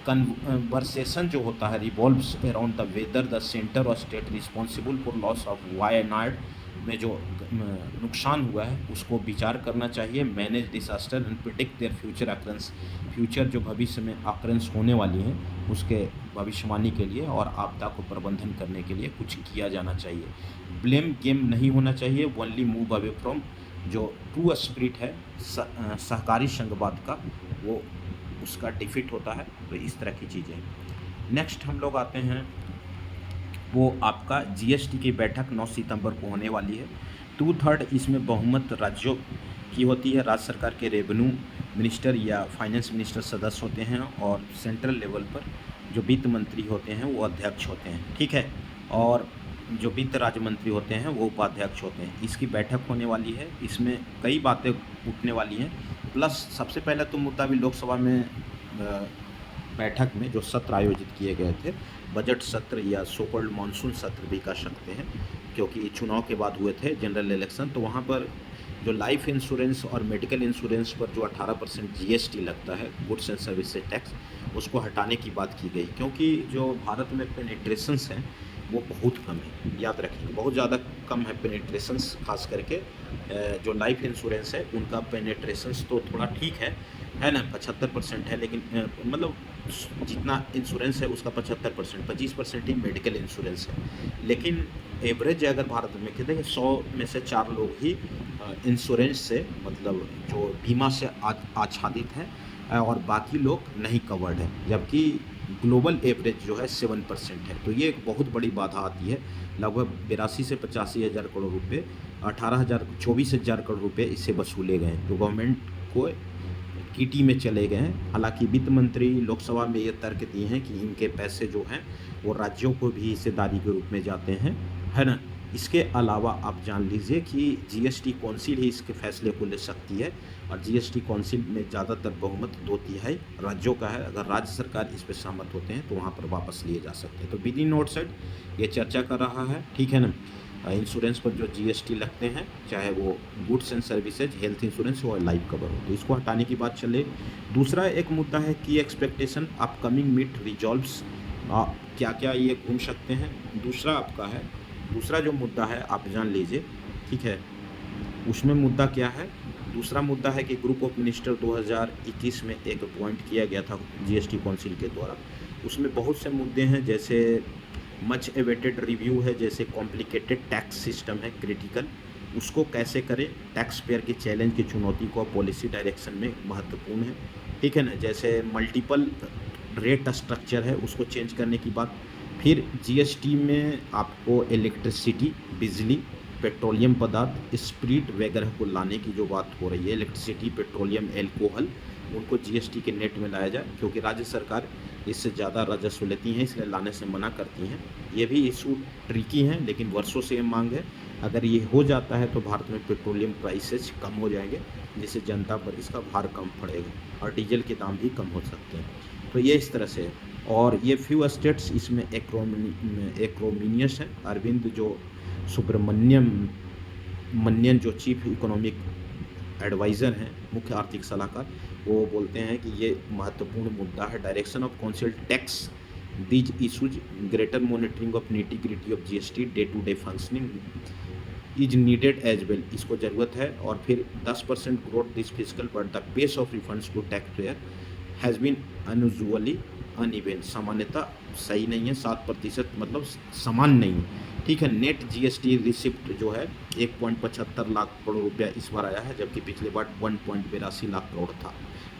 कन्वर्सेशन जो होता है revolves around the whether the centre और state responsible for loss of Wayanad में जो नुकसान हुआ है उसको विचार करना चाहिए। Manage disaster and predict their future occurrences, future जो भविष्य में अक्रंस होने वाली हैं उसके भविष्यवाणी के लिए और आपदा को प्रबंधन करने के लिए कुछ किया जाना चाहिए। ब्लेम गेम नहीं होना चाहिए, ओनली मूव अवे फ्रॉम जो ट्रू स्पिरिट है सहकारी संघवाद का, वो उसका डिफिट होता है। तो इस तरह की चीज़ें हैं। नेक्स्ट हम लोग आते हैं, वो आपका जीएसटी की बैठक 9 सितंबर को होने वाली है। 2/3 इसमें बहुमत राज्यों की होती है। राज्य सरकार के रेवेन्यू मिनिस्टर या फाइनेंस मिनिस्टर सदस्य होते हैं, और सेंट्रल लेवल पर जो वित्त मंत्री होते हैं वो अध्यक्ष होते हैं, ठीक है। और जो वित्त राज्य मंत्री होते हैं वो उपाध्यक्ष होते हैं। इसकी बैठक होने वाली है, इसमें कई बातें उठने वाली हैं। प्लस सबसे पहला तो मुद्दा भी लोकसभा में बैठक में जो सत्र आयोजित किए गए थे, बजट सत्र या सो कॉल्ड मानसून सत्र भी कह सकते हैं, क्योंकि चुनाव के बाद हुए थे जनरल इलेक्शन, तो वहाँ पर जो लाइफ इंश्योरेंस और मेडिकल इंश्योरेंस पर जो 18% जीएसटी लगता है, गुड्स एंड सर्विसेज टैक्स, उसको हटाने की बात की गई, क्योंकि जो भारत में पेनिट्रेशंस हैं वो बहुत कम है। याद रखेंगे, बहुत ज़्यादा कम है पेनिट्रेशंस, खास करके जो लाइफ इंश्योरेंस है उनका पेनिट्रेशंस तो थोड़ा ठीक है ना, 75% है, लेकिन मतलब जितना इंश्योरेंस है उसका 75%, 25% ही मेडिकल इंश्योरेंस है। लेकिन एवरेज अगर भारत में कहते हैं 100 में से 4 लोग ही इंश्योरेंस से, मतलब जो बीमा से आच्छादित हैं, और बाकी लोग नहीं कवर्ड है, जबकि ग्लोबल एवरेज जो है 7% है। तो ये एक बहुत बड़ी बाधा आती है। लगभग 82 से 85 हज़ार करोड़ रुपये, 24 हज़ार करोड़ रुपये इससे वसूले गए, जो गवर्नमेंट को किटी में चले गए हैं। हालांकि वित्त मंत्री लोकसभा में ये तर्क दिए हैं कि इनके पैसे जो हैं वो राज्यों को भी हिस्सेदारी के रूप में जाते हैं, है ना। इसके अलावा आप जान लीजिए कि जीएसटी काउंसिल ही इसके फैसले को ले सकती है, और जीएसटी काउंसिल में ज़्यादातर बहुमत 2/3 राज्यों का है। अगर राज्य सरकार इस पर सहमत होते हैं तो वहाँ पर वापस लिए जा सकते हैं। तो विद इन आउटसाइड ये चर्चा कर रहा है, ठीक है ना। इंश्योरेंस पर जो जीएसटी लगते हैं, चाहे वो goods and services, health insurance हो और लाइफ कवर हो, तो इसको हटाने की बात चले। दूसरा एक मुद्दा है कि एक्सपेक्टेशन अपकमिंग मीट रिजॉल्व्स, क्या क्या ये घूम सकते हैं। दूसरा जो मुद्दा है आप जान लीजिए, ठीक है। उसमें मुद्दा क्या है, दूसरा मुद्दा है कि ग्रुप ऑफ मिनिस्टर 2021 में एक अपॉइंट किया गया था जीएसटी काउंसिल के द्वारा। उसमें बहुत से मुद्दे हैं, जैसे मच एवेटेड रिव्यू है, जैसे कॉम्प्लिकेटेड टैक्स सिस्टम है क्रिटिकल, उसको कैसे करें, टैक्स पेयर की चैलेंज की चुनौती को पॉलिसी डायरेक्शन में महत्वपूर्ण है, ठीक है ना। जैसे मल्टीपल रेट स्ट्रक्चर है, उसको चेंज करने की बात। फिर जीएसटी में आपको इलेक्ट्रिसिटी, बिजली, पेट्रोलियम पदार्थ, स्पिरिट वगैरह को लाने की जो बात हो रही है, इलेक्ट्रिसिटी, पेट्रोलियम, एल्कोहल, उनको जीएसटी के नेट में लाया जाए, क्योंकि राज्य सरकार इससे ज़्यादा राजस्व लेती हैं, इसलिए लाने से मना करती हैं। ये भी इशू ट्रिकी हैं, लेकिन वर्षों से ये मांग है। अगर ये हो जाता है तो भारत में पेट्रोलियम प्राइसेज कम हो जाएंगे, जिससे जनता पर इसका भार कम पड़ेगा, और डीजल के दाम भी कम हो सकते हैं। तो ये इस तरह से है। और ये फ्यू स्टेट्स इसमें एक्रोमिनियस है। अरविंद जो सुब्रमण्यन जो चीफ इकोनॉमिक एडवाइज़र हैं, मुख्य आर्थिक सलाहकार, वो बोलते हैं कि ये महत्वपूर्ण मुद्दा है। Direction of council tax these issues, greater monitoring of nitty gritty of GST, day to day functioning is needed as well, इसको ज़रूरत है। और फिर 10% growth this physical, but the pace of refunds to tax payer has been unusually uneven, सामान्यता सही नहीं है, 7% मतलब समान नहीं है, ठीक है। नेट जीएसटी रिसिप्ट जो है 1.75 लाख करोड़ रुपया इस बार आया है, जबकि पिछले बार 1.82 लाख करोड़ था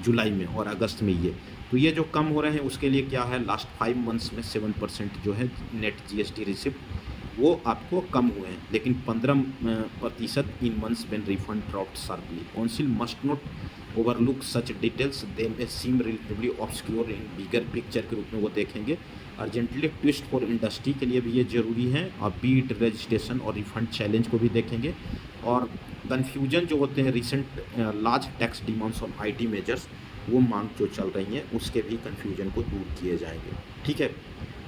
जुलाई में और अगस्त में ये। तो ये जो कम हो रहे हैं उसके लिए क्या है, लास्ट 5 मंथ्स में 7% जो है नेट जीएसटी रिसिप्ट वो आपको कम हुए हैं, लेकिन 15% in months when refund dropped sharply. Council must not overlook such details, they में seem relatively obscure in bigger picture के रूप में वो देखेंगे। अर्जेंटली ट्विस्ट फॉर इंडस्ट्री के लिए भी ये जरूरी है, और बीट रजिस्ट्रेशन और रिफंड चैलेंज को भी देखेंगे। और कन्फ्यूजन जो होते हैं recent large tax demands on IT measures, वो मांग जो चल रही हैं उसके भी कन्फ्यूजन को दूर किए जाएंगे, ठीक है।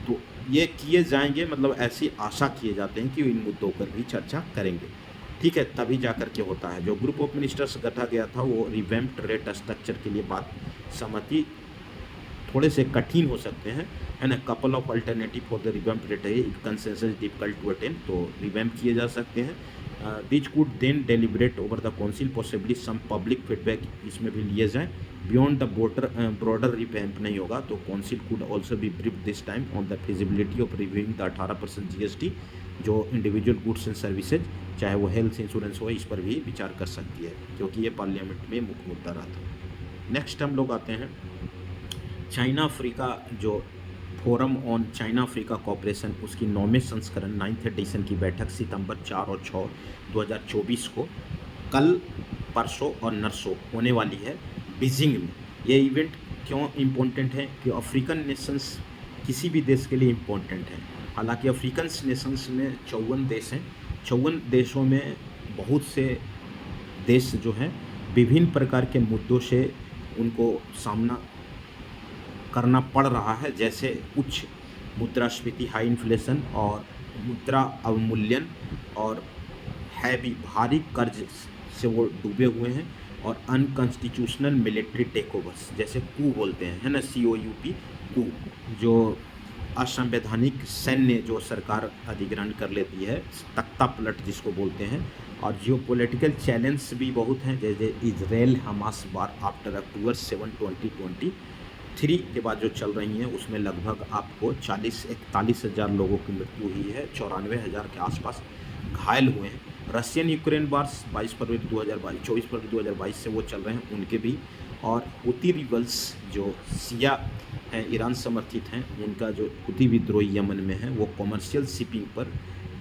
तो ये किए जाएंगे, मतलब ऐसी आशा किए जाते हैं कि इन मुद्दों पर भी चर्चा करेंगे, ठीक है, तभी जा कर के होता है। जो ग्रुप ऑफ मिनिस्टर्स गठा गया था वो रिवैम्प्ड रेट स्ट्रक्चर के लिए बात सहमति थोड़े से कठिन हो सकते हैं, है ना। Couple of alternative for the revamp rate है, कंसेंसस डिफिकल्ट टू अटेन, तो रिवैम्प किए जा सकते हैं। Which could then deliberate over the council, possibly some public feedback इसमें भी लिए जाएँ। बियॉन्ड द ब्रॉडर रिवैम्प नहीं होगा, तो council could also be brief this time on the feasibility of reviewing the 18% GST जो इंडिविजुअल गुड्स एंड सर्विसेज, चाहे वो हेल्थ इंश्योरेंस हो, इस पर भी विचार कर सकती है, क्योंकि ये पार्लियामेंट में मुख्य मुद्दा रहा था। नेक्स्ट हम लोग आते हैं चाइना अफ्रीका जो forum on China Africa cooperation, उसकी 9वें संस्करण 9th एडिशन की बैठक सितंबर 4 और 6 2024 को कल, परसों और नरसों होने वाली है बीजिंग में। ये इवेंट क्यों इम्पोर्टेंट है कि अफ्रीकन नेशंस किसी भी देश के लिए इम्पोर्टेंट है। हालांकि अफ्रीकन नेशंस में 54 देश हैं, 54 देशों में बहुत से देश जो हैं विभिन्न प्रकार के मुद्दों से उनको सामना करना पड़ रहा है, जैसे उच्च मुद्रास्फीति, हाई इन्फ्लेशन और मुद्रा अवमूल्यन, और हैवी भारी कर्ज से वो डूबे हुए हैं, और अनकॉन्स्टिट्यूशनल मिलिट्री टेकओवर्स, जैसे कू बोलते हैं, है ना, COUP, कू, जो असंवैधानिक सैन्य जो सरकार अधिग्रहण कर लेती है, तख्ता पलट जिसको बोलते हैं। और जियो पॉलिटिकल चैलेंज भी बहुत हैं, जैसे इजराइल हमास वार आफ्टर अक्टूबर 7, 2023 के बाद जो चल रही हैं, उसमें लगभग आपको 41 हज़ार लोगों की मृत्यु हुई है, 94,000 के आसपास घायल हुए हैं। रशियन यूक्रेन वार्स 24 फरवरी 2022 से वो चल रहे हैं, उनके भी। और हुती रिबल्स जो शिया हैं, ईरान समर्थित हैं, उनका जो हुती विद्रोही यमन में है, वो कॉमर्शियल शिपिंग पर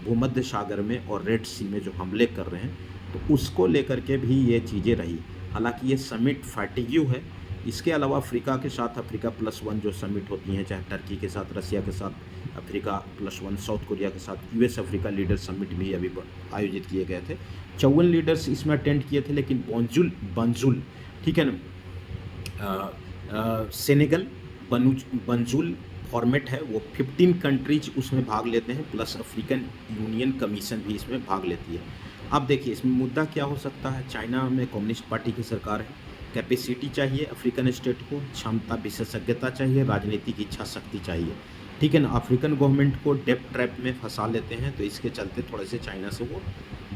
भूमध्य सागर में और रेड सी में जो हमले कर रहे हैं, तो उसको लेकर के भी ये चीज़ें रही। हालांकि ये समिट फैटिग्यू है। इसके अलावा अफ्रीका के साथ अफ्रीका +1 जो समिट होती हैं, चाहे टर्की के साथ, रसिया के साथ अफ्रीका +1, साउथ कोरिया के साथ US अफ्रीका लीडर समिट भी अभी आयोजित किए गए थे। 54 लीडर्स इसमें अटेंड किए थे, लेकिन बंजुल, ठीक है ना, सेनेगल बंजुल फॉर्मेट है, वो 15 कंट्रीज उसमें भाग लेते हैं, प्लस अफ्रीकन यूनियन कमीशन भी इसमें भाग लेती है। अब देखिए इसमें मुद्दा क्या हो सकता है। चाइना में कम्युनिस्ट पार्टी की सरकार है, कैपेसिटी चाहिए अफ्रीकन स्टेट को, क्षमता विशेषज्ञता चाहिए, राजनीतिक इच्छा शक्ति चाहिए, ठीक है ना। अफ्रीकन गवर्नमेंट को डेप्ट ट्रैप में फंसा लेते हैं, तो इसके चलते थोड़े से चाइना से वो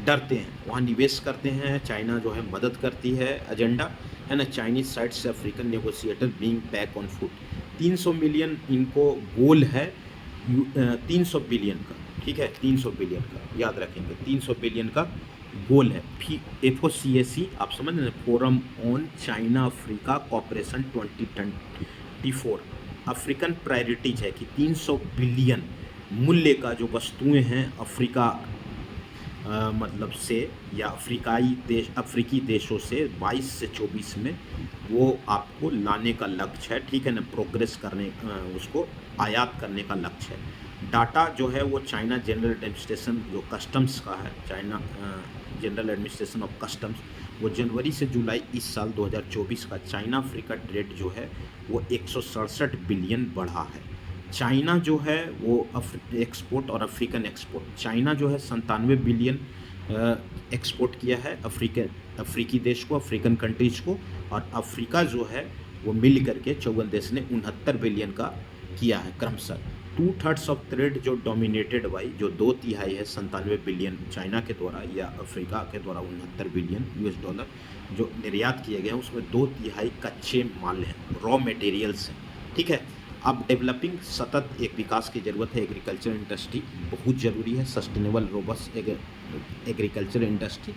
डरते हैं, वहाँ निवेश करते हैं। चाइना जो है मदद करती है, एजेंडा है ना, चाइनीज साइड से African negotiator being back on foot. 300 million इनको गोल है 300 बिलियन का, ठीक है, 300 बिलियन का याद रखेंगे, 300 बिलियन का गोल है। FOCAC आप समझ रहे हैं, forum on China Africa cooperation 2024। African priorities है कि 300 बिलियन मूल्य का जो वस्तुएं हैं अफ्रीका मतलब से, या अफ्रीकी देशों से 22 से 24 में वो आपको लाने का लक्ष्य है, ठीक है ना, प्रोग्रेस करने उसको आयात करने का लक्ष्य है। डाटा जो है वो चाइना जनरल एडमिनिस्ट्रेशन जो कस्टम्स का है, China general administration of customs, वो जनवरी से जुलाई इस साल 2024 का चाइना अफ्रीका ट्रेड जो है वो 167 बिलियन बढ़ा है। चाइना जो है वो एक्सपोर्ट और अफ्रीकन एक्सपोर्ट, चाइना जो है 97 बिलियन एक्सपोर्ट किया है अफ्रीकी देश को, अफ्रीकन कंट्रीज को, और अफ्रीका जो है वो मिल करके 54 देश ने 69 बिलियन का किया है क्रमशः। 2/3 ऑफ ट्रेड जो डोमिनेटेड बाई, जो 2/3 है 97 बिलियन चाइना के द्वारा या अफ्रीका के द्वारा 69 बिलियन US डॉलर जो निर्यात किए गए हैं, उसमें 2/3 कच्चे माल हैं, रॉ मटेरियल्स हैं, ठीक है। अब डेवलपिंग सतत एक विकास की ज़रूरत है, एग्रीकल्चर इंडस्ट्री बहुत ज़रूरी है, सस्टेनेबल रोबस्ट एग्रीकल्चर इंडस्ट्री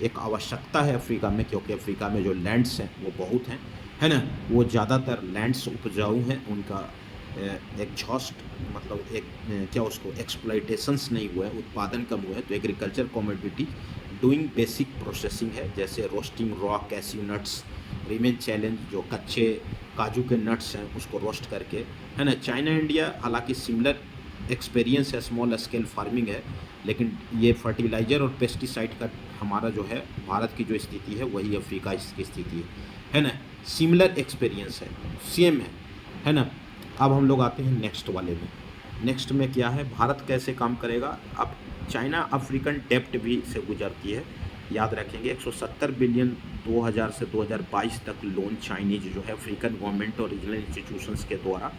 एक आवश्यकता है अफ्रीका में, क्योंकि अफ्रीका में जो लैंड्स हैं वो बहुत हैं, है ना, वो ज़्यादातर लैंड्स उपजाऊ हैं, उनका एग्जॉस्ट मतलब एक क्या उसको एक्सप्लॉइटेशंस नहीं हुआ है, उत्पादन कम हुआ है, तो agriculture commodity doing basic processing है, जैसे roasting raw cashew nuts remain challenge, जो कच्चे काजू के नट्स हैं उसको रोस्ट करके, है ना। चाइना इंडिया हालांकि सिमिलर एक्सपीरियंस है, स्मॉल स्केल फार्मिंग है, लेकिन ये फर्टिलाइज़र और पेस्टिसाइड का हमारा जो है भारत की जो स्थिति है वही अफ्रीका की स्थिति है ना, सिमिलर एक्सपीरियंस है, सेम है ना। अब हम लोग आते हैं नेक्स्ट वाले में। नेक्स्ट में क्या है, भारत कैसे काम करेगा। अब चाइना अफ्रीकन डेप्ट भी से गुजरती है, याद रखेंगे 170 बिलियन 2000 से 2022 तक लोन चाइनीज जो है अफ्रीकन गवर्नमेंट और रीजनल इंस्टीट्यूशंस के द्वारा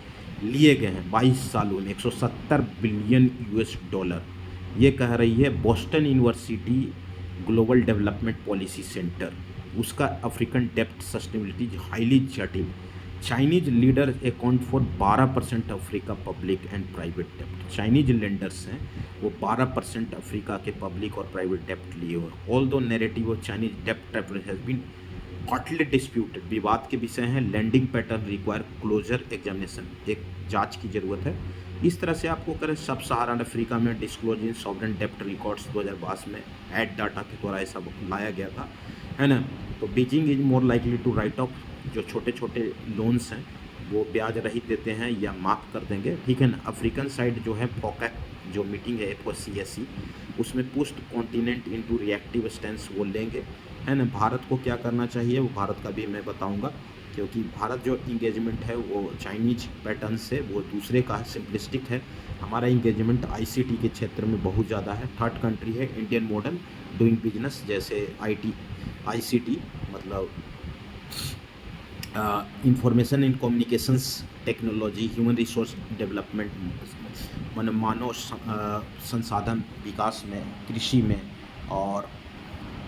लिए गए हैं 22 सालों में, 170 बिलियन US डॉलर। ये कह रही है Boston University Global Development Policy Center, उसका अफ्रीकन डेप्ट सस्टेनेबिलिटी हाईली जटिल। Chinese leader account for 12% Africa public and private डेप्ट। चाइनीज लेंडर्स हैं वो 12% अफ्रीका के पब्लिक और प्राइवेट डेप्ट लिए हुए। Although narrative of Chinese डेप्ट हैज बीन हॉटली डिस्प्यूटेड, विवाद के विषय हैं। Lending pattern require closer examination, एक जांच की जरूरत है। इस तरह से आपको करें सब सहारान अफ्रीका में डिस्क्लोज इन सॉवरेन डेप्ट रिकॉर्ड्स 2022 में एड डाटा के द्वारा ऐसा लाया गया था, है ना। तो Beijing is more likely to write off, जो छोटे छोटे लोन्स हैं वो ब्याज रहित देते हैं या माफ़ कर देंगे, ठीक है ना। अफ्रीकन साइड जो है फोकैक जो मीटिंग है FOCSE, उसमें post continent into reactive stance वो लेंगे, है ना। भारत को क्या करना चाहिए वो भारत का भी मैं बताऊंगा, क्योंकि भारत जो इंगेजमेंट है वो चाइनीज पैटर्न से वो दूसरे का सिंपलिस्टिक है। हमारा इंगेजमेंट ICT के क्षेत्र में बहुत ज़्यादा है। थर्ड कंट्री है इंडियन मॉडल डूइंग बिजनेस, जैसे ICT मतलब information and communications technology, human resource development, मानव संसाधन विकास में, कृषि में और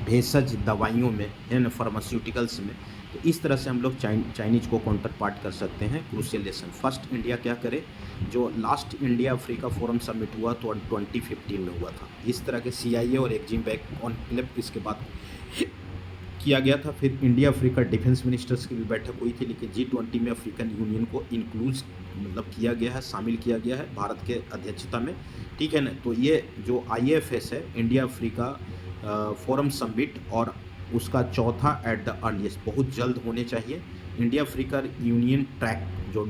भेषज दवाइयों में, है ना, फार्मास्यूटिकल्स में। तो इस तरह से हम लोग चाइनीज को काउंटर पार्ट कर सकते हैं। क्रूशियल लेसन, फर्स्ट इंडिया क्या करे, जो last India Africa forum summit हुआ तो 2015 में हुआ था। इस तरह के CIA और एक्जिम बैक कॉन्क्लेव इसके बाद किया गया था। फिर इंडिया अफ्रीका डिफेंस मिनिस्टर्स की भी बैठक हुई थी, लेकिन G20 में अफ्रीकन यूनियन को इंक्लूड मतलब किया गया है, शामिल किया गया है भारत के अध्यक्षता में, ठीक है ना। तो ये जो IAFS है, इंडिया अफ्रीका फोरम समिट, और उसका चौथा एट द अर्लीस्ट बहुत जल्द होने चाहिए। इंडिया अफ्रीका यूनियन ट्रैक जो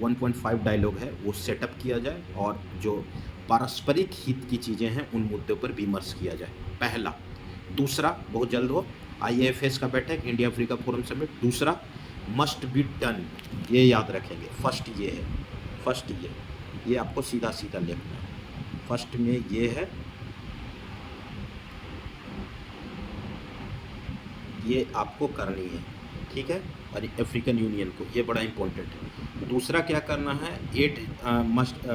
1.5 डायलॉग है वो सेटअप किया जाए, और जो पारस्परिक हित की चीज़ें हैं उन मुद्दों पर विमर्श किया जाए, पहला। दूसरा बहुत जल्द हो IAFS का बैठक, इंडिया अफ्रीका फोरम समिट। दूसरा मस्ट बी डन, ये याद रखेंगे। फर्स्ट ये है, फर्स्ट ये आपको सीधा सीधा लिखना है। फर्स्ट में ये है, ये आपको करनी है, ठीक है, और अफ्रीकन यूनियन को, ये बड़ा इंपॉर्टेंट है। दूसरा क्या करना है, 8 मस्ट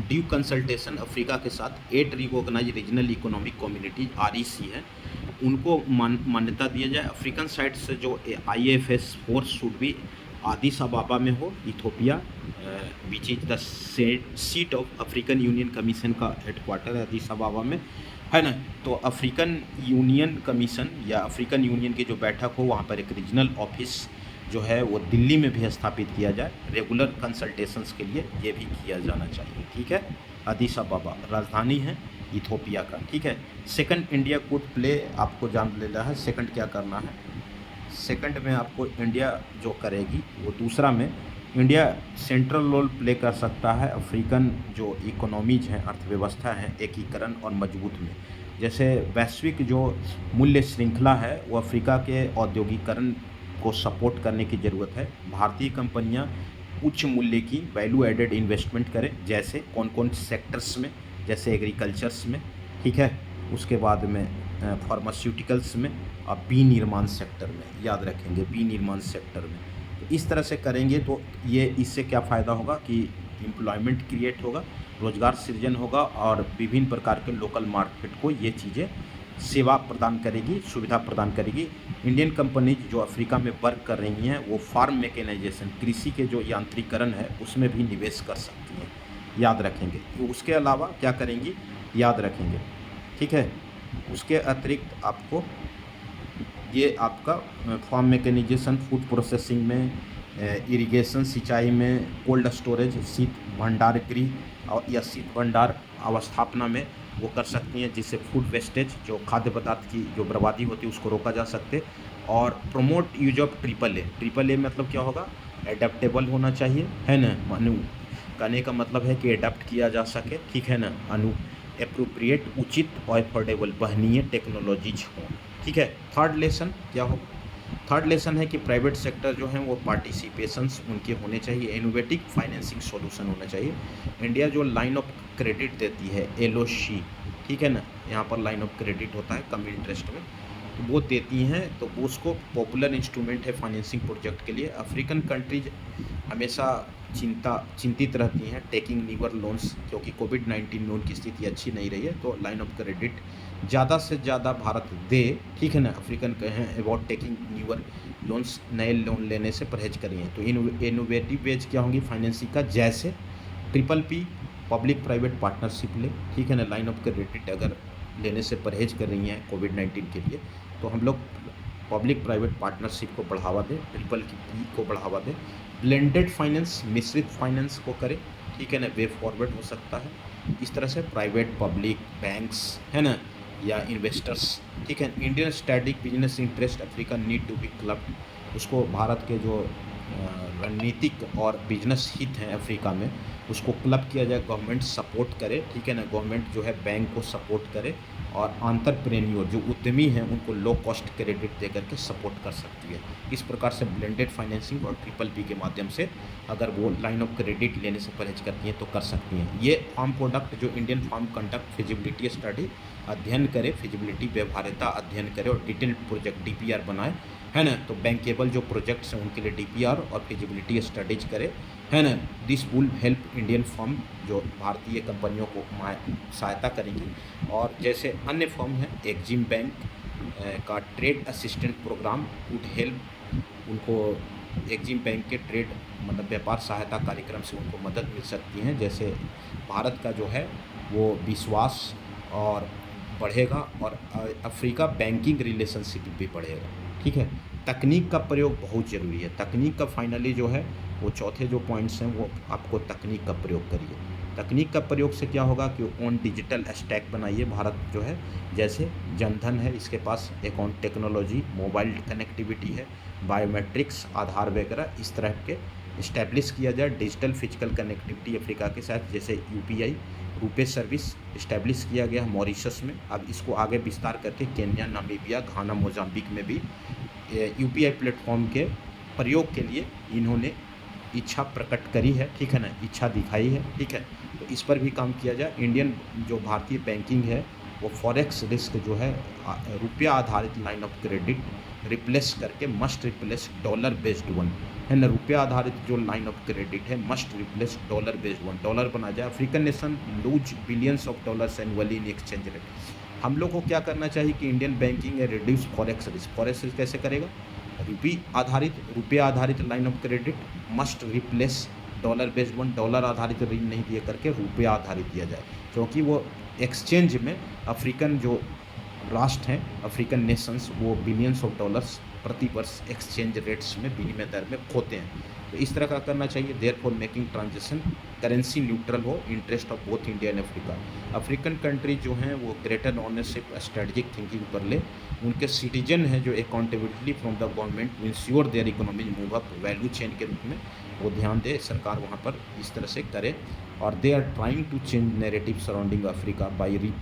ड्यू कंसल्टेशन अफ्रीका के साथ 8 recognise regional economic community REC है, उनको मान्यता दिया जाए। अफ्रीकन साइड से जो IAFS फोर्स शुड भी आदिस अबाबा में हो, Ethiopia, which is the seat of African union commission का हेडक्वार्टर है आदिस अबाबा में, है ना। तो अफ्रीकन यूनियन कमीशन या अफ्रीकन यूनियन की जो बैठक हो वहाँ पर एक रीजनल ऑफिस जो है वो दिल्ली में भी स्थापित किया जाए, रेगुलर कंसल्टेशंस के लिए ये भी किया जाना चाहिए, ठीक है। आदिस अबाबा राजधानी है इथोपिया का, ठीक है। सेकंड इंडिया कुड प्ले, आपको जान लेना है सेकंड क्या करना है। सेकंड में आपको इंडिया जो करेगी वो, दूसरा में इंडिया सेंट्रल रोल प्ले कर सकता है अफ्रीकन जो इकोनॉमीज हैं, अर्थव्यवस्था है, एकीकरण और मजबूत में। जैसे वैश्विक जो मूल्य श्रृंखला है वो अफ्रीका के औद्योगिकरण को सपोर्ट करने की ज़रूरत है। भारतीय कंपनियां उच्च मूल्य की वैल्यू एडेड इन्वेस्टमेंट करें, जैसे कौन कौन सेक्टर्स में, जैसे एग्रीकल्चर्स में, ठीक है, उसके बाद में फार्मास्यूटिकल्स में और विनिर्माण सेक्टर में, याद रखेंगे विनिर्माण सेक्टर में। तो इस तरह से करेंगे तो ये, इससे क्या फ़ायदा होगा कि एम्प्लॉयमेंट क्रिएट होगा, रोज़गार सृजन होगा, और विभिन्न प्रकार के लोकल मार्केट को ये चीज़ें सेवा प्रदान करेगी, सुविधा प्रदान करेगी। इंडियन कंपनीज जो अफ्रीका में वर्क कर रही हैं वो फार्म मैकेनाइजेशन, कृषि के जो यांत्रिकरण है उसमें भी निवेश कर सकती हैं, याद रखेंगे। तो उसके अलावा क्या करेंगी, याद रखेंगे, ठीक है। उसके अतिरिक्त आपको ये आपका फार्म मैकेनाइजेशन, फूड प्रोसेसिंग में, इरिगेशन सिंचाई में, कोल्ड स्टोरेज शीत भंडार गृह और या शीत भंडार अवस्थापना में वो कर सकती हैं, जिससे फूड वेस्टेज जो खाद्य पदार्थ की जो बर्बादी होती है उसको रोका जा सकते। और promote use of triple A मतलब क्या होगा, एडेप्टेबल होना चाहिए, है ना। कहने का मतलब है कि अडेप्ट किया जा सके, ठीक है ना। एप्रोप्रिएट, उचित और एफोर्डेबल, वहनीय टेक्नोलॉजीज हो, ठीक है। थर्ड लेसन क्या हो, थर्ड लेसन है कि प्राइवेट सेक्टर जो हैं वो पार्टिसिपेशंस उनके होने चाहिए, इनोवेटिव फाइनेंसिंग सॉल्यूशन होना चाहिए। इंडिया जो लाइन ऑफ क्रेडिट देती है LOC, ठीक है ना, यहाँ पर लाइन ऑफ क्रेडिट होता है कम इंटरेस्ट में, तो वो देती हैं, तो वो उसको पॉपुलर इंस्ट्रूमेंट है फाइनेंसिंग प्रोजेक्ट के लिए। अफ्रीकन कंट्रीज हमेशा चिंतित रहती हैं टेकिंग नीवर लोन्स, क्योंकि कोविड-19 में उनकी स्थिति अच्छी नहीं रही है, तो लाइन ऑफ क्रेडिट ज़्यादा से ज़्यादा भारत दे, ठीक है ना। अफ्रीकन कहें अबाउट टेकिंग न्यूअर लोन्स, नए लोन लेने से परहेज करिए। तो इनोवेटिव वेज क्या होंगी फाइनेंसिंग का, जैसे triple P public private partnership ले, ठीक है ना। लाइन ऑफ क्रेडिट अगर लेने से परहेज कर रही हैं कोविड-19 के लिए, तो हम लोग पब्लिक प्राइवेट पार्टनरशिप को बढ़ावा दें, ट्रिपल पी को बढ़ावा दें। ब्लेंडेड फाइनेंस, मिश्रित फाइनेंस को करें, ठीक है ना। वे फॉरवर्ड हो सकता है इस तरह से, प्राइवेट पब्लिक बैंक्स है ना, या इन्वेस्टर्स, ठीक है। Indian static business interest Africa need to be clubbed, उसको भारत के जो रणनीतिक और बिजनेस हित हैं अफ्रीका में, उसको क्लब किया जाए। गवर्नमेंट सपोर्ट करे, ठीक है ना। गवर्नमेंट जो है बैंक को सपोर्ट करे, और एंटरप्रेन्योर जो उद्यमी हैं उनको लो कॉस्ट क्रेडिट दे करके सपोर्ट कर सकती है। इस प्रकार से ब्लेंडेड फाइनेंसिंग और ट्रिपल पी के माध्यम से अगर वो लाइन ऑफ क्रेडिट लेने से परहेज करती हैं तो कर सकती हैं। ये फार्म प्रोडक्ट जो Indian farm conduct feasibility study अध्ययन करे, फिजिबिलिटी व्यवहार्यता अध्ययन करे और डिटेल प्रोजेक्ट डीपीआर बनाए, है ना। तो बैंकेबल जो प्रोजेक्ट्स हैं उनके लिए डीपीआर और फिजिबिलिटी स्टडीज करे, है ना। This will help Indian firm, जो भारतीय कंपनियों को सहायता करेंगी। और जैसे अन्य फर्म हैं, एक्जिम बैंक का trade assistant programme would help उनको, एक्जिम बैंक के ट्रेड मतलब व्यापार सहायता कार्यक्रम से उनको मदद मिल सकती है। जैसे भारत का जो है वो विश्वास और बढ़ेगा और अफ्रीका बैंकिंग रिलेशनशिप भी बढ़ेगा, ठीक है। तकनीक का प्रयोग बहुत ज़रूरी है। तकनीक का फाइनली जो है वो चौथे जो पॉइंट्स हैं वो आपको तकनीक का प्रयोग करिए। तकनीक का प्रयोग से क्या होगा कि ऑन डिजिटल स्टैक बनाइए। भारत जो है जैसे जनधन है, इसके पास अकाउंट टेक्नोलॉजी, मोबाइल कनेक्टिविटी है, बायोमेट्रिक्स, आधार वगैरह इस तरह के इस्टेब्लिश किया जाए। डिजिटल फिजिकल कनेक्टिविटी अफ्रीका के साथ, जैसे यूपीआई रुपे सर्विस इस्टेब्लिश किया गया मॉरिशस में। अब इसको आगे विस्तार करके केन्या, नामीबिया, घाना, मोजाम्बिक में भी यूपीआई प्लेटफॉर्म के प्रयोग के लिए इन्होंने इच्छा प्रकट करी है, ठीक है ना, इच्छा दिखाई है, ठीक है। तो इस पर भी काम किया जाए। इंडियन जो भारतीय बैंकिंग है वो फॉरेक्स रिस्क जो है रुपया आधारित लाइन ऑफ क्रेडिट रिप्लेस करके must replace dollar based one, है ना। रुपया आधारित जो लाइन ऑफ क्रेडिट है must replace dollar based one, dollar बना जाए। African nation lose billions of dollars annually in exchange rate. हम लोग को क्या करना चाहिए कि इंडियन बैंकिंग है reduce forex risk. Forex risk कैसे करेगा, रुपया आधारित line of credit must replace dollar based one, dollar आधारित ऋण नहीं दिए करके रुपया आधारित दिया जाए, क्योंकि वो एक्सचेंज में अफ्रीकन जो राष्ट्र हैं, अफ्रीकन नेशंस, वो बिलियंस ऑफ डॉलर्स प्रति वर्ष एक्सचेंज रेट्स में विनिमय दर में खोते हैं। तो इस तरह का करना चाहिए। Therefore making transaction currency neutral हो, interest of both India and Africa. African country जो हैं वो ग्रेटर ऑनरशिप स्ट्रेटजिक थिंकिंग पर ले, उनके सिटीजन हैं जो accountability from the government to ensure their economy move up value chain के रूप में वो ध्यान दे, सरकार वहाँ पर इस तरह से करे। और they are trying to change narrative surrounding Africa by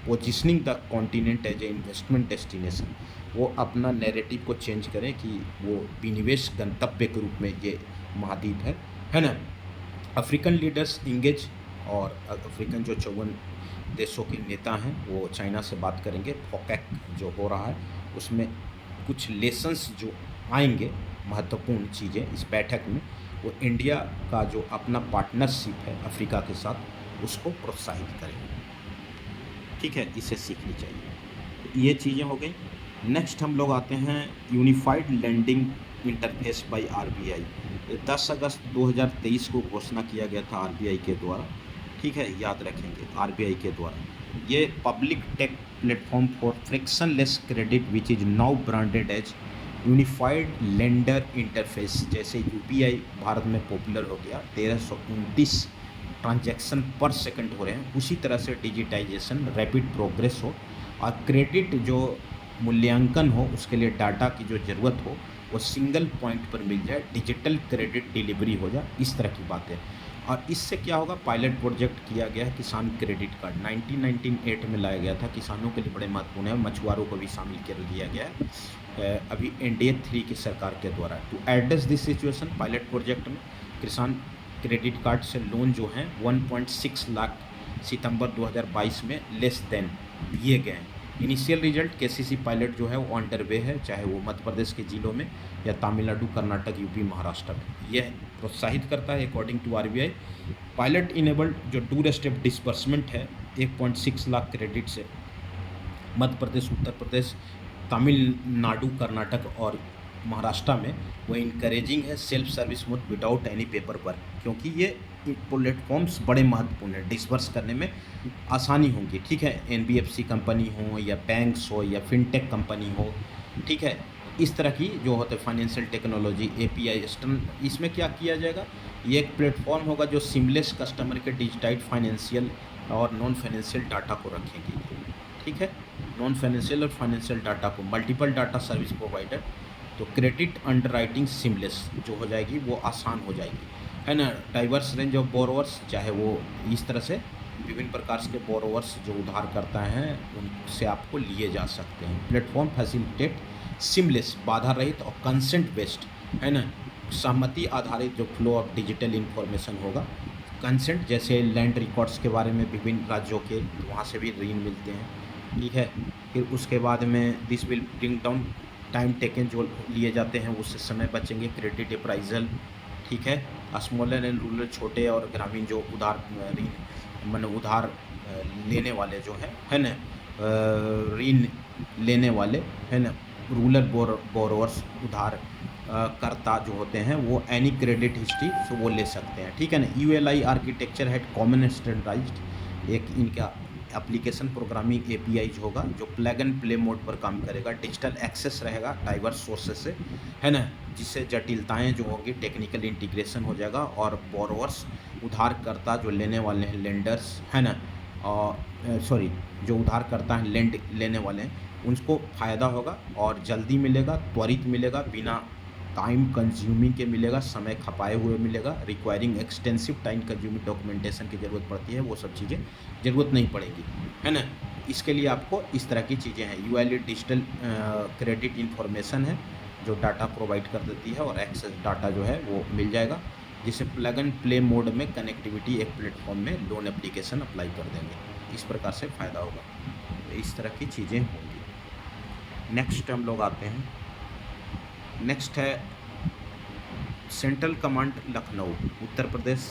positioning the continent as a investment destination. वो अपना नैरेटिव को चेंज करें कि वो विनिवेश गंतव्य के रूप में ये महाद्वीप है ना। अफ्रीकन लीडर्स इंगेज, और अफ्रीकन जो 54 देशों के नेता हैं वो चाइना से बात करेंगे। फोकैक जो हो रहा है उसमें कुछ लेसन्स जो आएंगे, महत्वपूर्ण चीज़ें इस बैठक में, वो इंडिया का जो अपना पार्टनरशिप है अफ्रीका के साथ उसको प्रोत्साहित करेंगे, ठीक है। इसे सीखनी चाहिए। तो ये चीज़ें हो गई। नेक्स्ट हम लोग आते हैं unified lending interface by RBI. 10 अगस्त 2023 को घोषणा किया गया था आरबीआई के द्वारा, ठीक है, याद रखेंगे आरबीआई के द्वारा। ये public tech platform for frictionless credit which is now branded as unified lender interface. जैसे यूपीआई भारत में पॉपुलर हो गया, 1329 ट्रांजैक्शन पर सेकंड हो रहे हैं, उसी तरह से डिजिटाइजेशन रैपिड प्रोग्रेस हो और क्रेडिट जो मूल्यांकन हो उसके लिए डाटा की जो ज़रूरत हो वो सिंगल पॉइंट पर मिल जाए, डिजिटल क्रेडिट डिलीवरी हो जाए, इस तरह की बातें। और इससे क्या होगा, पायलट प्रोजेक्ट किया गया है किसान क्रेडिट कार्ड 1998 में लाया गया था, किसानों के लिए बड़े महत्वपूर्ण है, मछुआरों को भी शामिल कर दिया गया है अभी NDA 3 की सरकार के द्वारा। To address this situation, pilot project में किसान क्रेडिट कार्ड से लोन जो हैं 1.6 लाख सितंबर 2022 में लेस देन दिए गए हैं। इनिशियल रिजल्ट KCC पायलट जो है वो अंडर वे है, चाहे वो मध्य प्रदेश के जिलों में या तमिलनाडु, कर्नाटक, यूपी, महाराष्ट्र में। यह प्रोत्साहित करता है according to RBI। Pilot enabled जो 2 स्टेप डिसबर्समेंट है 1.6 लाख क्रेडिट से मध्य प्रदेश, उत्तर प्रदेश, तमिलनाडु, कर्नाटक और महाराष्ट्र में वो इनकरेजिंग है self service mode without any paper work, क्योंकि ये प्लेटफॉर्म्स बड़े महत्वपूर्ण है, डिस्पर्स करने में आसानी होगी। ठीक है, एनबीएफसी कंपनी हो या बैंक्स हो या फिनटेक कंपनी हो, ठीक है, इस तरह की जो होते हैं फाइनेंशियल टेक्नोलॉजी एपीआई एक्सटर्नल, इसमें क्या किया जाएगा, ये एक प्लेटफॉर्म होगा जो सिमलेस कस्टमर के डिजिटाइज फाइनेंशियल और नॉन फाइनेंशियल डाटा को रखेगी। ठीक है, नॉन फाइनेंशियल और फाइनेंशियल डाटा को, मल्टीपल डाटा सर्विस प्रोवाइडर, तो क्रेडिट अंडरराइटिंग सिमलेस जो हो जाएगी वो आसान हो जाएगी, है ना। डाइवर्स रेंज ऑफ बोरोवर्स, चाहे वो इस तरह से विभिन्न प्रकार के बोरोवर्स जो उधार करता है उनसे आपको लिए जा सकते हैं। प्लेटफॉर्म फैसिलिटेट सिमलेस, बाधा रहित और कंसेंट बेस्ड, है ना, सहमति आधारित जो फ्लो ऑफ डिजिटल इन्फॉर्मेशन होगा। कंसेंट जैसे लैंड रिकॉर्ड्स के बारे में विभिन्न राज्यों के, वहाँ से भी ऋण मिलते हैं। ठीक है, फिर उसके बाद में this will bring down time taken, जो लिए जाते हैं उससे समय बचेंगे। क्रेडिट अप्राइजल, ठीक है, स्मॉलर एंड रूरल, छोटे और ग्रामीण जो उधार ऋण मन उधार लेने वाले जो है ना, ऋण लेने वाले, है ना, रूरल बोरोवर्स, उधार कर्ता जो होते हैं वो एनी क्रेडिट हिस्ट्री से वो ले सकते हैं। ठीक है ना। यूएलआई आर्किटेक्चर है कॉमन स्टैंडर्डाइज्ड, एक इनका एप्लीकेशन प्रोग्रामिंग एपीआई होगा जो प्लग एंड प्ले मोड पर काम करेगा। डिजिटल एक्सेस रहेगा डाइवर्स सोर्सेस से, है ना, जिससे जटिलताएं जो होंगी टेक्निकल इंटीग्रेशन हो जाएगा। और बोरोवर्स, उधारकर्ता जो लेने वाले हैं, लेंडर्स, है ना, और सॉरी जो उधारकर्ता हैं लेंड लेने वाले हैं उनको फ़ायदा होगा और जल्दी मिलेगा, त्वरित मिलेगा, बिना टाइम कंज्यूमिंग के मिलेगा, समय खपाए हुए मिलेगा। Requiring extensive time consuming documentation की ज़रूरत पड़ती है, वो सब चीज़ें ज़रूरत नहीं पड़ेगी, है ना। इसके लिए आपको इस तरह की चीज़ें हैं। यूएलई डिजिटल क्रेडिट इंफॉर्मेशन है जो डाटा प्रोवाइड कर देती है और एक्सेस डाटा जो है वो मिल जाएगा, जिसे प्लग एंड प्ले मोड में कनेक्टिविटी एक प्लेटफॉर्म में लोन एप्लीकेशन अप्लाई कर देंगे। इस प्रकार से फ़ायदा होगा। इस तरह की चीज़ें होंगी। नेक्स्ट हम लोग आते हैं, नेक्स्ट है सेंट्रल कमांड लखनऊ, उत्तर प्रदेश।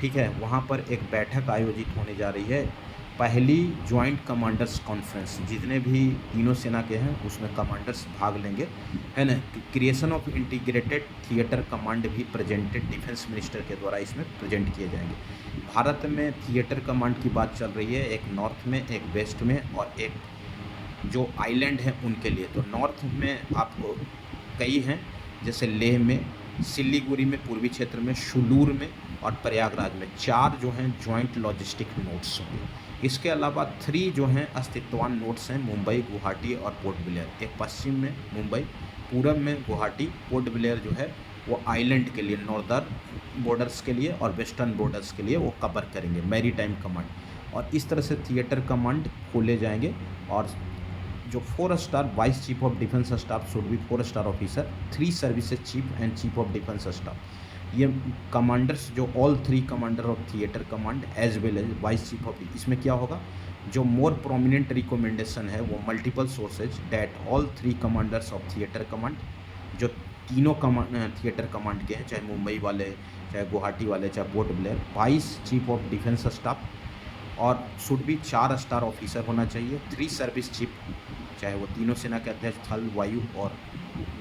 ठीक है, वहाँ पर एक बैठक आयोजित होने जा रही है, पहली ज्वाइंट कमांडर्स कॉन्फ्रेंस। जितने भी तीनों सेना के हैं उसमें कमांडर्स भाग लेंगे, है ना। Creation of integrated theatre command भी प्रेजेंटेड डिफेंस मिनिस्टर के द्वारा इसमें प्रेजेंट किए जाएंगे। भारत में थिएटर कमांड की बात चल रही है, एक नॉर्थ में, एक वेस्ट में और एक जो आइलैंड हैं उनके लिए। तो नॉर्थ में आपको कई हैं, जैसे लेह में, सिलीगुड़ी में पूर्वी क्षेत्र में, शुलूर में और प्रयागराज में 4 जो हैं ज्वाइंट लॉजिस्टिक नोड्स होंगे। इसके अलावा 3 जो हैं अस्तित्वान नोड्स हैं, मुंबई, गुवाहाटी और पोर्ट ब्लेयर। एक पश्चिम में मुंबई, पूरब में गुवाहाटी, पोर्ट ब्लेयर जो है वो आइलैंड के लिए, नॉर्दर्न बॉर्डर्स के लिए और वेस्टर्न बॉर्डर्स के लिए वो कवर करेंगे, मैरी टाइम कमांड। और इस तरह से थिएटर कमांड खोले जाएंगे। और जो 4 star vice chief of defence staff should be 4 star officer, 3 services chief and chief of defence staff. ये कमांडर्स जो all 3 commander of theatre command as well as vice chief of, इसमें क्या होगा, जो मोर प्रोमिनेंट रिकमेंडेशन है वो multiple sources that all 3 commanders of theatre command, जो तीनों थिएटर कमांड के हैं, चाहे मुंबई वाले, चाहे गुवाहाटी वाले, चाहे port Blair, vice chief of defence staff, और शुड भी 4 स्टार ऑफिसर होना चाहिए। 3 सर्विस चीफ, चाहे वो तीनों सेना के अध्यक्ष, थल, वायु और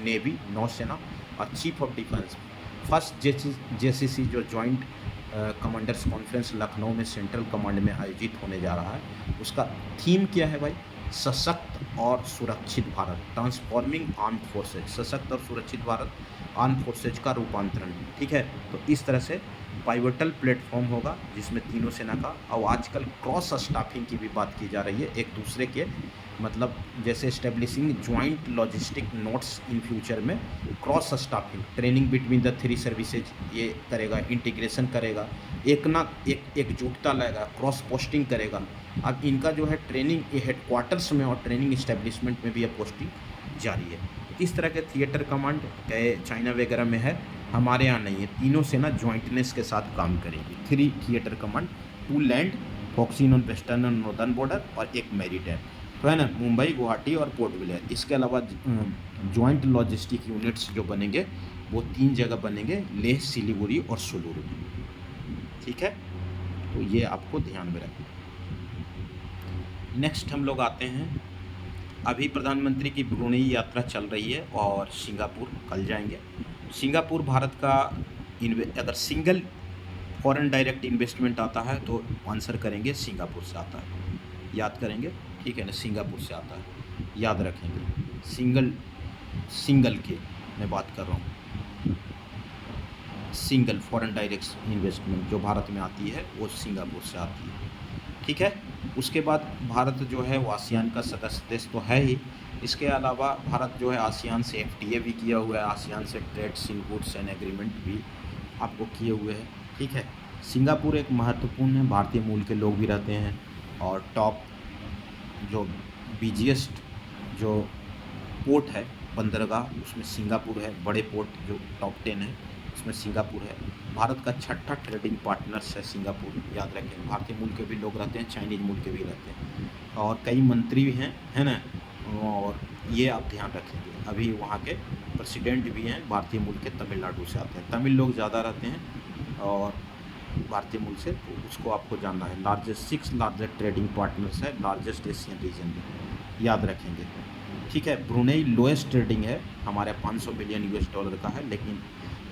नेवी, नौसेना, और chief of defence. First JCC जो ज्वाइंट कमांडर्स कॉन्फ्रेंस लखनऊ में सेंट्रल कमांड में आयोजित होने जा रहा है, उसका थीम क्या है भाई, सशक्त और सुरक्षित भारत, ट्रांसफॉर्मिंग आर्म्ड फोर्सेज, सशक्त और सुरक्षित भारत, आर्म फोर्सेज का रूपांतरण। ठीक है, तो इस तरह से पाइवटल प्लेटफॉर्म होगा जिसमें तीनों सेना का, और आजकल क्रॉस स्टाफिंग की भी बात की जा रही है, एक दूसरे के मतलब जैसे establishing joint logistic nodes in future में cross staffing, training between the 3 services ये करेगा, इंटीग्रेशन करेगा, एकजुटता लाएगा, क्रॉस पोस्टिंग करेगा। अब इनका जो है ट्रेनिंग ये हेडक्वार्टर्स में और ट्रेनिंग इस्टेब्लिशमेंट में भी ये पोस्टिंग जारी है। इस तरह के थिएटर कमांड चाइना वगैरह में है, हमारे यहाँ नहीं है। तीनों सेना ज्वाइंटनेस के साथ काम करेगी। 3 theatre command, 2 land focusing on western और नॉर्दर्न बॉर्डर और एक मैरीटाइम, तो है ना, मुंबई, गुवाहाटी और पोर्ट ब्लेयर। इसके अलावा ज्वाइंट लॉजिस्टिक यूनिट्स जो बनेंगे वो 3 जगह बनेंगे, लेह, सिलीगुड़ी और सुलूर। ठीक है, तो ये आपको ध्यान में रखना। नेक्स्ट हम लोग आते हैं अभी प्रधानमंत्री की ब्रुनेई यात्रा चल रही है और सिंगापुर कल जाएंगे। सिंगापुर भारत का अगर सिंगल फॉरेन डायरेक्ट इन्वेस्टमेंट आता है तो आंसर करेंगे सिंगापुर से आता है, याद करेंगे, ठीक है ना, सिंगापुर से आता है, याद रखेंगे। सिंगल के मैं बात कर रहा हूँ, सिंगल फॉरेन डायरेक्ट इन्वेस्टमेंट जो भारत में आती है वो सिंगापुर से आती है, ठीक है। उसके बाद भारत जो है वो आसियान का सदस्य देश तो है ही, इसके अलावा भारत जो है आसियान से एफटीए भी किया हुआ है, आसियान से trades in goods and agreement भी आपको किए हुए हैं, ठीक है। सिंगापुर एक महत्वपूर्ण है, भारतीय मूल के लोग भी रहते हैं और टॉप जो बिजिएस्ट जो पोर्ट है बंदरगाह उसमें सिंगापुर है, बड़े पोर्ट जो टॉप 10 है उसमें सिंगापुर है। भारत का छठा ट्रेडिंग पार्टनर्स है सिंगापुर, याद रखें। भारतीय मूल के भी लोग रहते हैं, चाइनीज मूल के भी रहते हैं और कई मंत्री भी हैं, है ना, और ये आप ध्यान रखेंगे। अभी वहाँ के प्रेसिडेंट भी हैं भारतीय मूल के, तमिलनाडु से आते हैं, तमिल लोग ज़्यादा रहते हैं और भारतीय मूल से, तो उसको आपको जानना है। सिक्स लार्जेस्ट ट्रेडिंग पार्टनर्स है लार्जेस्ट एशियन रीजन में, याद रखेंगे, ठीक है। ब्रुनेई लोएस्ट ट्रेडिंग है, हमारे 500 बिलियन यूएस डॉलर का है, लेकिन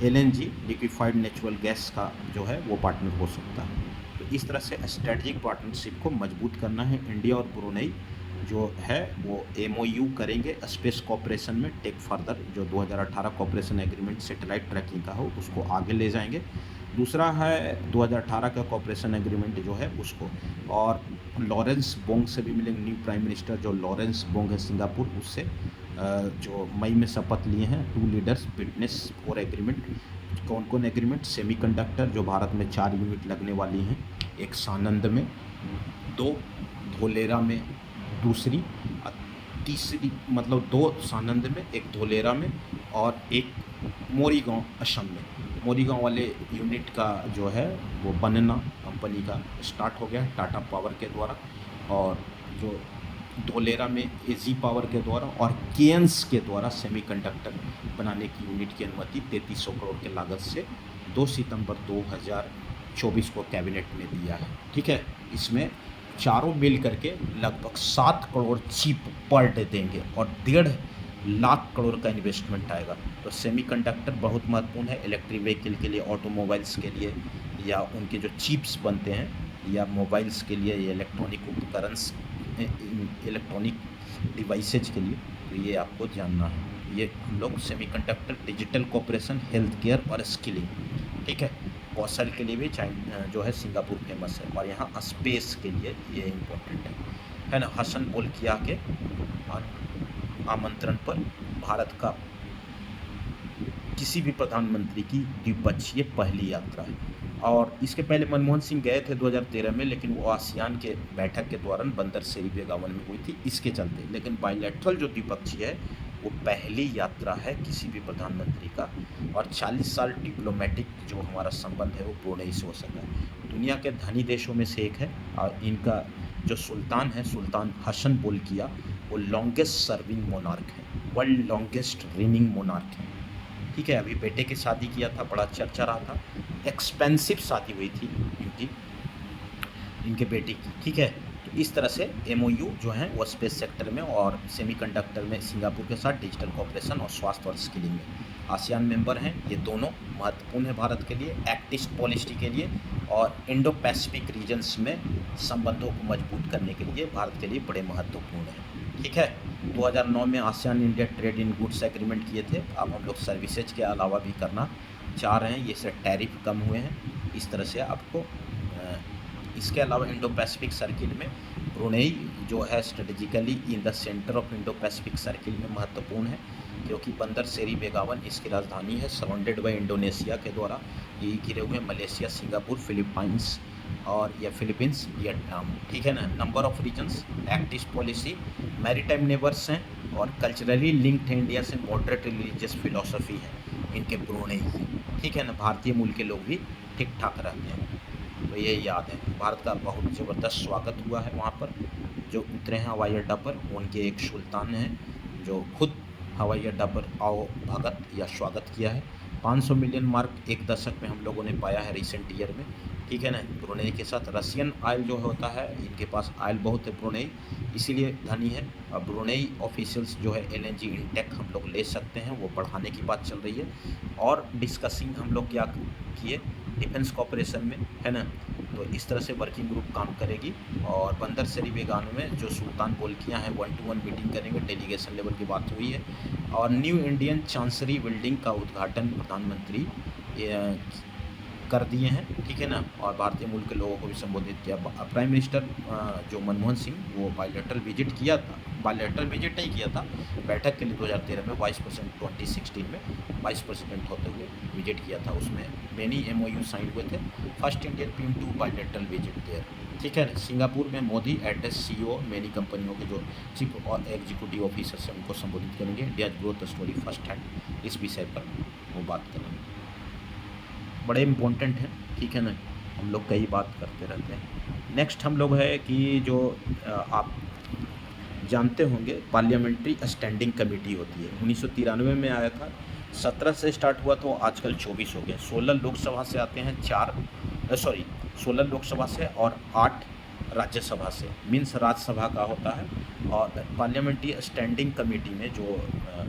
एलएनजी लिक्विफाइड नेचुरल गैस का जो है वो पार्टनर हो सकता है। तो इस तरह से स्ट्रेटजिक पार्टनरशिप को मजबूत करना है। इंडिया और ब्रुनेई जो है वो एमओयू करेंगे स्पेस कॉपरेशन में, टेक फर्दर जो 2018 कॉपरेशन एग्रीमेंट सेटेलाइट ट्रैकिंग का हो उसको आगे ले जाएंगे। दूसरा है 2018 का कॉपरेशन एग्रीमेंट जो है उसको, और लॉरेंस बोंग से भी मिलेंगे, न्यू प्राइम मिनिस्टर जो लॉरेंस बोंग है सिंगापुर, उससे जो मई में शपथ लिए हैं। 2 लीडर्स विटनेस फॉर एग्रीमेंट, कौन कौन एग्रीमेंट, सेमीकंडक्टर जो भारत में 4 यूनिट लगने वाली हैं, एक सानंद में, 2 धोलेरा में, दूसरी तीसरी, मतलब 2 सानंद में, एक धोलेरा में और एक मोरीगांव असम में। मोरीगांव वाले यूनिट का जो है वो बनना कंपनी का स्टार्ट हो गया टाटा पावर के द्वारा, और जो धोलेरा में एजी पावर के द्वारा और केएनस के द्वारा सेमीकंडक्टर बनाने की यूनिट की अनुमति 3300 करोड़ के लागत से 2 सितंबर 2024 को कैबिनेट ने दिया है, ठीक है। इसमें चारों मिल करके लगभग 7 करोड़ चिप पर डे देंगे और 1.5 लाख करोड़ का इन्वेस्टमेंट आएगा। तो सेमीकंडक्टर बहुत महत्वपूर्ण है इलेक्ट्रिक व्हीकल के लिए, ऑटोमोबाइल्स के लिए, या उनके जो चिप्स बनते हैं, या मोबाइल्स के लिए, या इलेक्ट्रॉनिक उपकरण, इलेक्ट्रॉनिक डिवाइसेज के लिए। तो ये आपको जानना है। ये हम लोग semiconductor, digital cooperation, health care और स्किलिंग, ठीक है। कौशल के लिए भी जो है सिंगापुर फेमस है, और यहाँ स्पेस के लिए ये इम्पोर्टेंट है ना। हसन बोल्किया के आमंत्रण पर भारत का किसी भी प्रधानमंत्री की द्विपक्षीय पहली यात्रा है। और इसके पहले मनमोहन सिंह गए थे 2013 में, लेकिन वो आसियान के बैठक के दौरान बंदर सेरी बेगावन में हुई थी, इसके चलते। लेकिन बायलैटरल जो द्विपक्षीय है वो पहली यात्रा है किसी भी प्रधानमंत्री का, और 40 साल डिप्लोमेटिक जो हमारा संबंध है वो ब्रुनेई से हो सका है। दुनिया के धनी देशों में से एक है, और इनका जो सुल्तान है, सुल्तान हसन बोल्किया, वो लॉन्गेस्ट सर्विंग मोनार्क है, वर्ल्ड लॉन्गेस्ट रेनिंग मोनार्क है, ठीक है। अभी बेटे की शादी किया था, बड़ा चर्चा रहा था, एक्सपेंसिव शादी हुई थी इनके बेटे की, ठीक है। तो इस तरह से एमओयू जो है वो स्पेस सेक्टर में और सेमीकंडक्टर में सिंगापुर के साथ, डिजिटल कॉपरेशन और स्वास्थ्य और स्किलिंग में आसियान मेंबर हैं। ये दोनों महत्वपूर्ण है भारत के लिए, एक्ट ईस्ट पॉलिसी के लिए और इंडो पैसिफिक रीजन्स में संबंधों को मजबूत करने के लिए भारत के लिए बड़े महत्वपूर्ण हैं, ठीक है। 2009 में ASEAN India trade in goods agreement किए थे। अब हम लोग सर्विसेज के अलावा भी करना चाह रहे हैं, ये से टैरिफ कम हुए हैं। इस तरह से आपको इसके अलावा इंडो पैसिफिक सर्किल में ब्रुनेई जो है strategically in the centre of Indo Pacific circle में महत्वपूर्ण है, क्योंकि बंदर सेरी बेगावन इसकी राजधानी है, सराउंडेड बाय इंडोनेशिया के द्वारा, ये घिरे हुए मलेशिया, सिंगापुर, फिलीपाइंस और या फिलीपींस, वियतनाम, ठीक है ना। Number of regions, act east policy, maritime neighbours हैं और कल्चरली लिंक्ड है इंडिया से, मॉडरेट रिलीजियस फिलोसफी है इनके ब्रुनेई की, ठीक है ना। भारतीय मूल के लोग भी ठीक ठाक रहते हैं, तो ये याद है। भारत का बहुत ज़बरदस्त स्वागत हुआ है वहाँ पर, जो उतरे हैं हवाई अड्डा पर, उनके एक सुल्तान हैं जो खुद हवाई अड्डा पर आओ भगत या स्वागत किया है। 500 मिलियन मार्क एक दशक में हम लोगों ने पाया है रिसेंट ईयर में, ठीक है ना। ब्रुनेई के साथ रशियन ऑयल जो होता है, इनके पास ऑयल बहुत है ब्रुनेई, इसीलिए धनी है। और ब्रुनेई ऑफिशियल्स जो है एलएनजी इंटेक हम लोग ले सकते हैं, वो बढ़ाने की बात चल रही है। और डिस्कसिंग हम लोग क्या किए डिफेंस कॉपरेशन में, है ना। तो इस तरह से वर्किंग ग्रुप काम करेगी। और बंदर शरी बेगानो में जो सुल्तान बोल्कियाँ हैं 1-to-1 मीटिंग करेंगे, डेलीगेशन लेवल की बात हुई है। और न्यू इंडियन चांसरी बिल्डिंग का उद्घाटन प्रधानमंत्री कर दिए हैं, ठीक है ना। और भारतीय मूल के लोगों को भी संबोधित किया। प्राइम मिनिस्टर जो मनमोहन सिंह, वो बायलैटरल विजिट किया था, बायलैटरल विजिट नहीं किया था, बैठक के लिए 2013 में वाइस प्रेसिडेंट 2016 में वाइस प्रेसिडेंट होते हुए विजिट किया था। उसमें मेनी MOU साइन हुए थे। First Indian PM to bilateral visit there, ठीक है। सिंगापुर में मोदी एड्रेस CEO मेनी कंपनियों के जो चीफ और एग्जीक्यूटिव ऑफिसर्स हैं उनको संबोधित करेंगे। India growth story first hand, इस विषय पर वो बात करेंगे। बड़े इम्पोर्टेंट हैं, ठीक है ना। हम लोग कई बात करते रहते हैं। नेक्स्ट हम लोग है कि जो आप जानते होंगे पार्लियामेंट्री स्टैंडिंग कमेटी होती है, 1993 में आया था, 17 से स्टार्ट हुआ तो आजकल 24 हो गए। 16 लोकसभा से आते हैं, 16 लोकसभा से और 8 राज्यसभा से, मीन्स राज्यसभा का होता है। और पार्लियामेंट्री स्टैंडिंग कमेटी में जो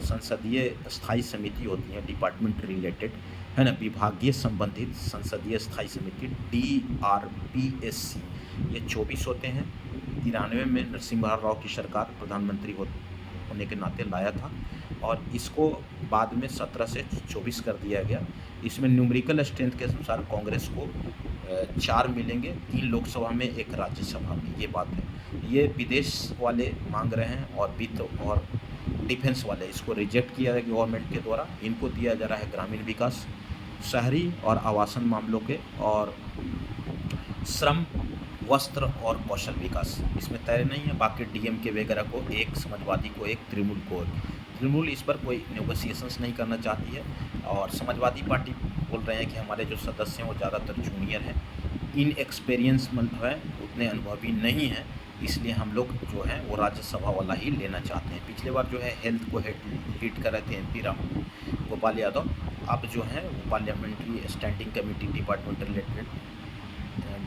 संसदीय स्थायी समिति होती है, डिपार्टमेंट रिलेटेड, है ना, विभागीय संबंधित संसदीय स्थायी समिति DRPSC, ये 24 होते हैं। 93 में नरसिम्हा राव की सरकार प्रधानमंत्री होने के नाते लाया था, और इसको बाद में 17 से 24 कर दिया गया। इसमें न्यूमेरिकल स्ट्रेंथ के अनुसार कांग्रेस को 4 मिलेंगे, 3 लोकसभा में, 1 राज्यसभा में, ये बात है। ये विदेश वाले मांग रहे हैं, और वित्त और डिफेंस वाले इसको रिजेक्ट किया है गवर्नमेंट के द्वारा। इनको दिया जा रहा है ग्रामीण विकास, शहरी और आवासन मामलों के, और श्रम, वस्त्र और कौशल विकास इसमें तय नहीं है। बाकी DMK वगैरह को 1, समाजवादी को 1, तृणमूल को 1। तृणमूल इस पर कोई नेगोशिएशंस नहीं करना चाहती है, और समाजवादी पार्टी बोल रहे हैं कि हमारे जो सदस्य हैं वो ज़्यादातर जूनियर हैं, इनएक्सपीरियंस मतलब है, उतने अनुभवी नहीं हैं, इसलिए हम लोग जो है वो राज्यसभा वाला ही लेना चाहते हैं। पिछले बार जो है हेल्थ को लीड कर रहे थे MP राम गोपाल यादव, अब जो है वो parliamentary standing committee department related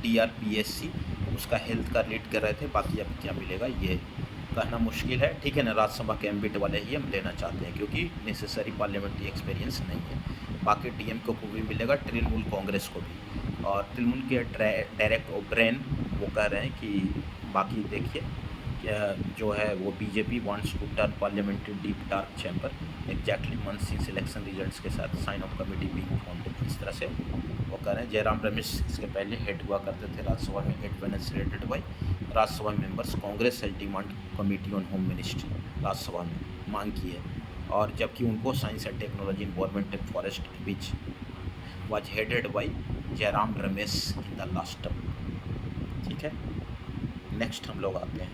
DRPSC, उसका हेल्थ का लीड कर रहे थे। बाकी अब क्या मिलेगा ये कहना मुश्किल है, ठीक है ना। राज्यसभा के एम्बिट वाले ही हम लेना चाहते हैं, क्योंकि नेसेसरी पार्लियामेंट्री एक्सपीरियंस नहीं है। बाकी DMK को भी मिलेगा, तृणमूल कांग्रेस को भी। और तृणमूल के डायरेक्ट ओब्रेन वो कह रहे हैं कि बाकी देखिए जो है वो BJP wants to turn parliamentary deep dark chamber exactly month since election results के साथ sign off committee being formed, इस तरह से वो कह रहे हैं। जयराम रमेश इसके पहले हेड हुआ करते थे राज्यसभा में, advance related by Rajya Sabha members. Congress has demand committee on home ministry, Rajya Sabha में मांग की है। और जबकि उनको science and technology, environment and forest which was headed by Jairam Ramesh in the last term, ठीक है। नेक्स्ट हम लोग आते हैं,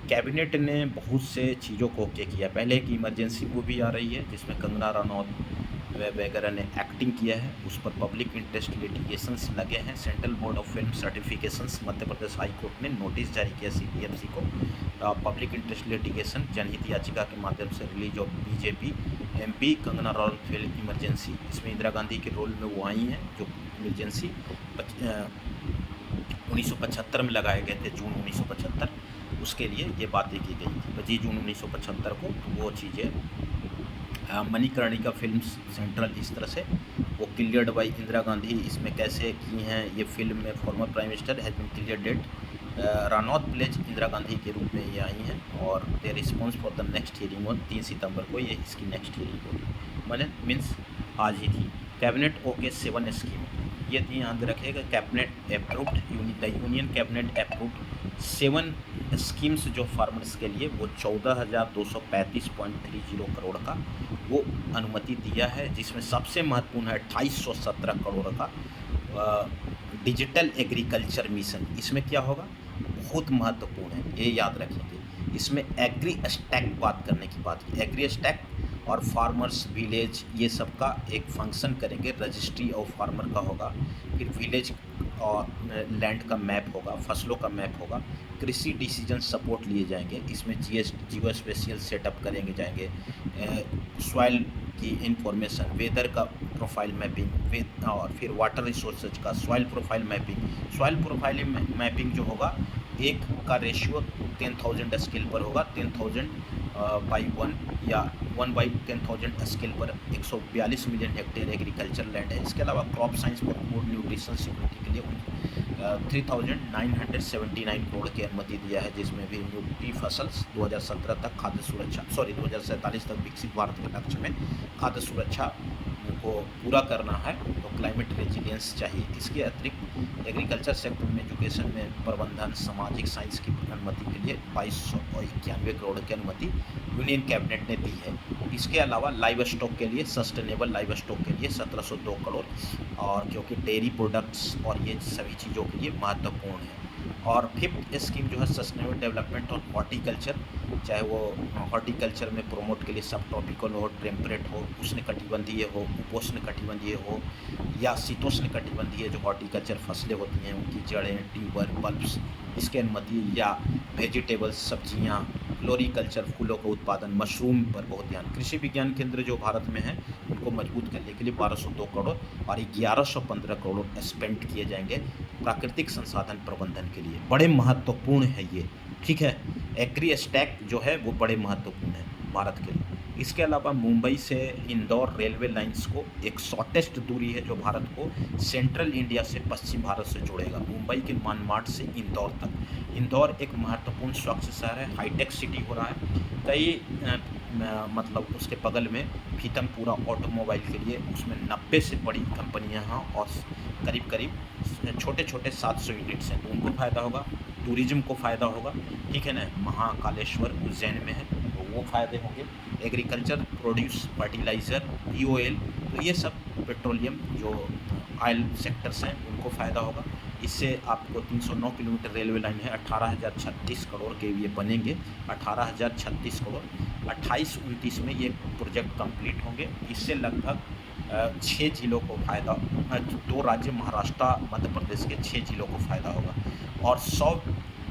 कैबिनेट ने बहुत से चीज़ों को ओके किया। पहले एक इमरजेंसी मूवी आ रही है जिसमें कंगना रनौत वगैरह ने एक्टिंग किया है, उस पर पब्लिक इंटरेस्ट लिटिगेशंस लगे हैं। Central board of film certifications Madhya Pradesh high court ने नोटिस जारी किया CPMC को। पब्लिक इंटरेस्ट लिटिगेशन जनहित याचिका के माध्यम से release of BJP MP Kangana Ranaut film emergency, इसमें इंदिरा गांधी के रोल में वो आई हैं, जो इमरजेंसी 1975 में लगाए गए थे, जून 1975, उसके लिए ये बातें की गई थी 25 जून 1975 को। तो वो चीज़ें मणिकर्णिका फिल्म सेंट्रल, इस तरह से वो क्लियर्ड बाई इंदिरा गांधी, इसमें कैसे की हैं ये फिल्म में former prime minister has been clear date. Ranaut plays Indira Gandhi के रूप में ये आई हैं, और they response for the next hearing on 3 सितंबर को ये इसकी नेक्स्ट हियरिंग होगी, मैंने मीन्स आज ही थी। कैबिनेट ओके 7 स्कीम, ये थी, यहाँ पे रखिएगा। Cabinet approved, union cabinet approved 7 schemes जो फार्मर्स के लिए, वो 14,235.30 करोड़ का वो अनुमति दिया है, जिसमें सबसे महत्वपूर्ण है 2817 करोड़ का डिजिटल एग्रीकल्चर मिशन। इसमें क्या होगा, बहुत महत्वपूर्ण है, ये याद रखेंगे। इसमें एग्री स्टैक बात करने की बात की, एग्री स्टैक और फार्मर्स विलेज, ये सब का एक फंक्शन करेंगे। रजिस्ट्री ऑफ फार्मर का होगा, फिर विलेज और लैंड का मैप होगा, फसलों का मैप होगा, कृषि डिसीजन सपोर्ट लिए जाएंगे। इसमें जियो स्पेशियल सेटअप करेंगे जाएंगे, सॉइल की इंफॉर्मेशन, वेदर का प्रोफाइल मैपिंग, और फिर वाटर रिसोर्सेज का soil profile mapping. Soil profile mapping जो होगा, एक का रेशियो 10,000 स्केल पर होगा, 10,000 बाई 1 या 1/10,000 स्केल पर 142 मिलियन हेक्टेयर एग्रीकल्चर लैंड है। इसके अलावा क्रॉप साइंस पर फूड न्यूट्रिशन सिक्योरिटी के लिए 3,979 करोड़ की अनुमति दिया है, जिसमें भी न्यूट्री फसल 2017 तक खाद्य सुरक्षा 2047 तक विकसित भारत के लक्ष्य में खाद्य सुरक्षा को पूरा करना है, तो क्लाइमेट रेजिलियंस चाहिए। इसके अतिरिक्त एग्रीकल्चर सेक्टर में एजुकेशन में प्रबंधन सामाजिक साइंस की अनुमति के लिए 2291 करोड़ की अनुमति यूनियन कैबिनेट ने दी है। इसके अलावा लाइव स्टॉक के लिए, सस्टेनेबल लाइव स्टॉक के लिए 1702 करोड़, और क्योंकि डेयरी प्रोडक्ट्स और ये सभी चीज़ों के लिए महत्वपूर्ण है। और फिफ्थ स्कीम जो है सस्टेनेबल डेवलपमेंट और हॉर्टिकल्चर, चाहे वो हॉर्टिकल्चर में प्रमोट के लिए सब ट्रॉपिकल हो, टेम्परेट हो, उष्णकटिबंधीय हो, उपोष्णकटिबंधीय हो, या शीतोष्णकटिबंधीय जो हॉर्टिकल्चर फसलें होती हैं उनकी जड़ें, ट्यूबर, बल्ब्स, इसकी अनुमति, या वेजिटेबल्स सब्जियां, फ्लोरिकल्चर फूलों का उत्पादन, मशरूम पर बहुत ध्यान। कृषि विज्ञान केंद्र जो भारत में है उनको मजबूत करने के लिए 1202 करोड़ और 1115 करोड़ स्पेंड किए जाएंगे प्राकृतिक संसाधन प्रबंधन के लिए। बड़े महत्वपूर्ण है ये, ठीक है। एग्री स्टैक जो है वो बड़े महत्वपूर्ण है भारत के लिए। इसके अलावा मुंबई से इंदौर रेलवे लाइंस को एक शॉर्टेस्ट दूरी है जो भारत को सेंट्रल इंडिया से पश्चिम भारत से जोड़ेगा, मुंबई के मनमाड से इंदौर तक। इंदौर एक महत्वपूर्ण स्वच्छ शहर है, हाईटेक सिटी हो रहा है। कई मतलब उसके बगल में पीतमपुरा ऑटोमोबाइल के लिए, उसमें 90 से बड़ी कंपनियां हैं और करीब करीब छोटे छोटे 700 यूनिट्स हैं, तो उनको फ़ायदा होगा, टूरिज्म को फ़ायदा होगा, ठीक है ना। महाकालेश्वर उज्जैन में है तो वो फ़ायदे होंगे। एग्रीकल्चर प्रोड्यूस, फर्टिलाइज़र, EOL, तो ये सब पेट्रोलियम जो ऑयल सेक्टर्स हैं उनको फ़ायदा होगा। इससे आपको 309 किलोमीटर रेलवे लाइन है, 18,036 करोड़ के ये बनेंगे, 18,036 करोड़। 28-29 में ये प्रोजेक्ट कंप्लीट होंगे। इससे लगभग 6 जिलों को फ़ायदा, 2 राज्य महाराष्ट्र मध्य प्रदेश के 6 जिलों को फ़ायदा होगा, और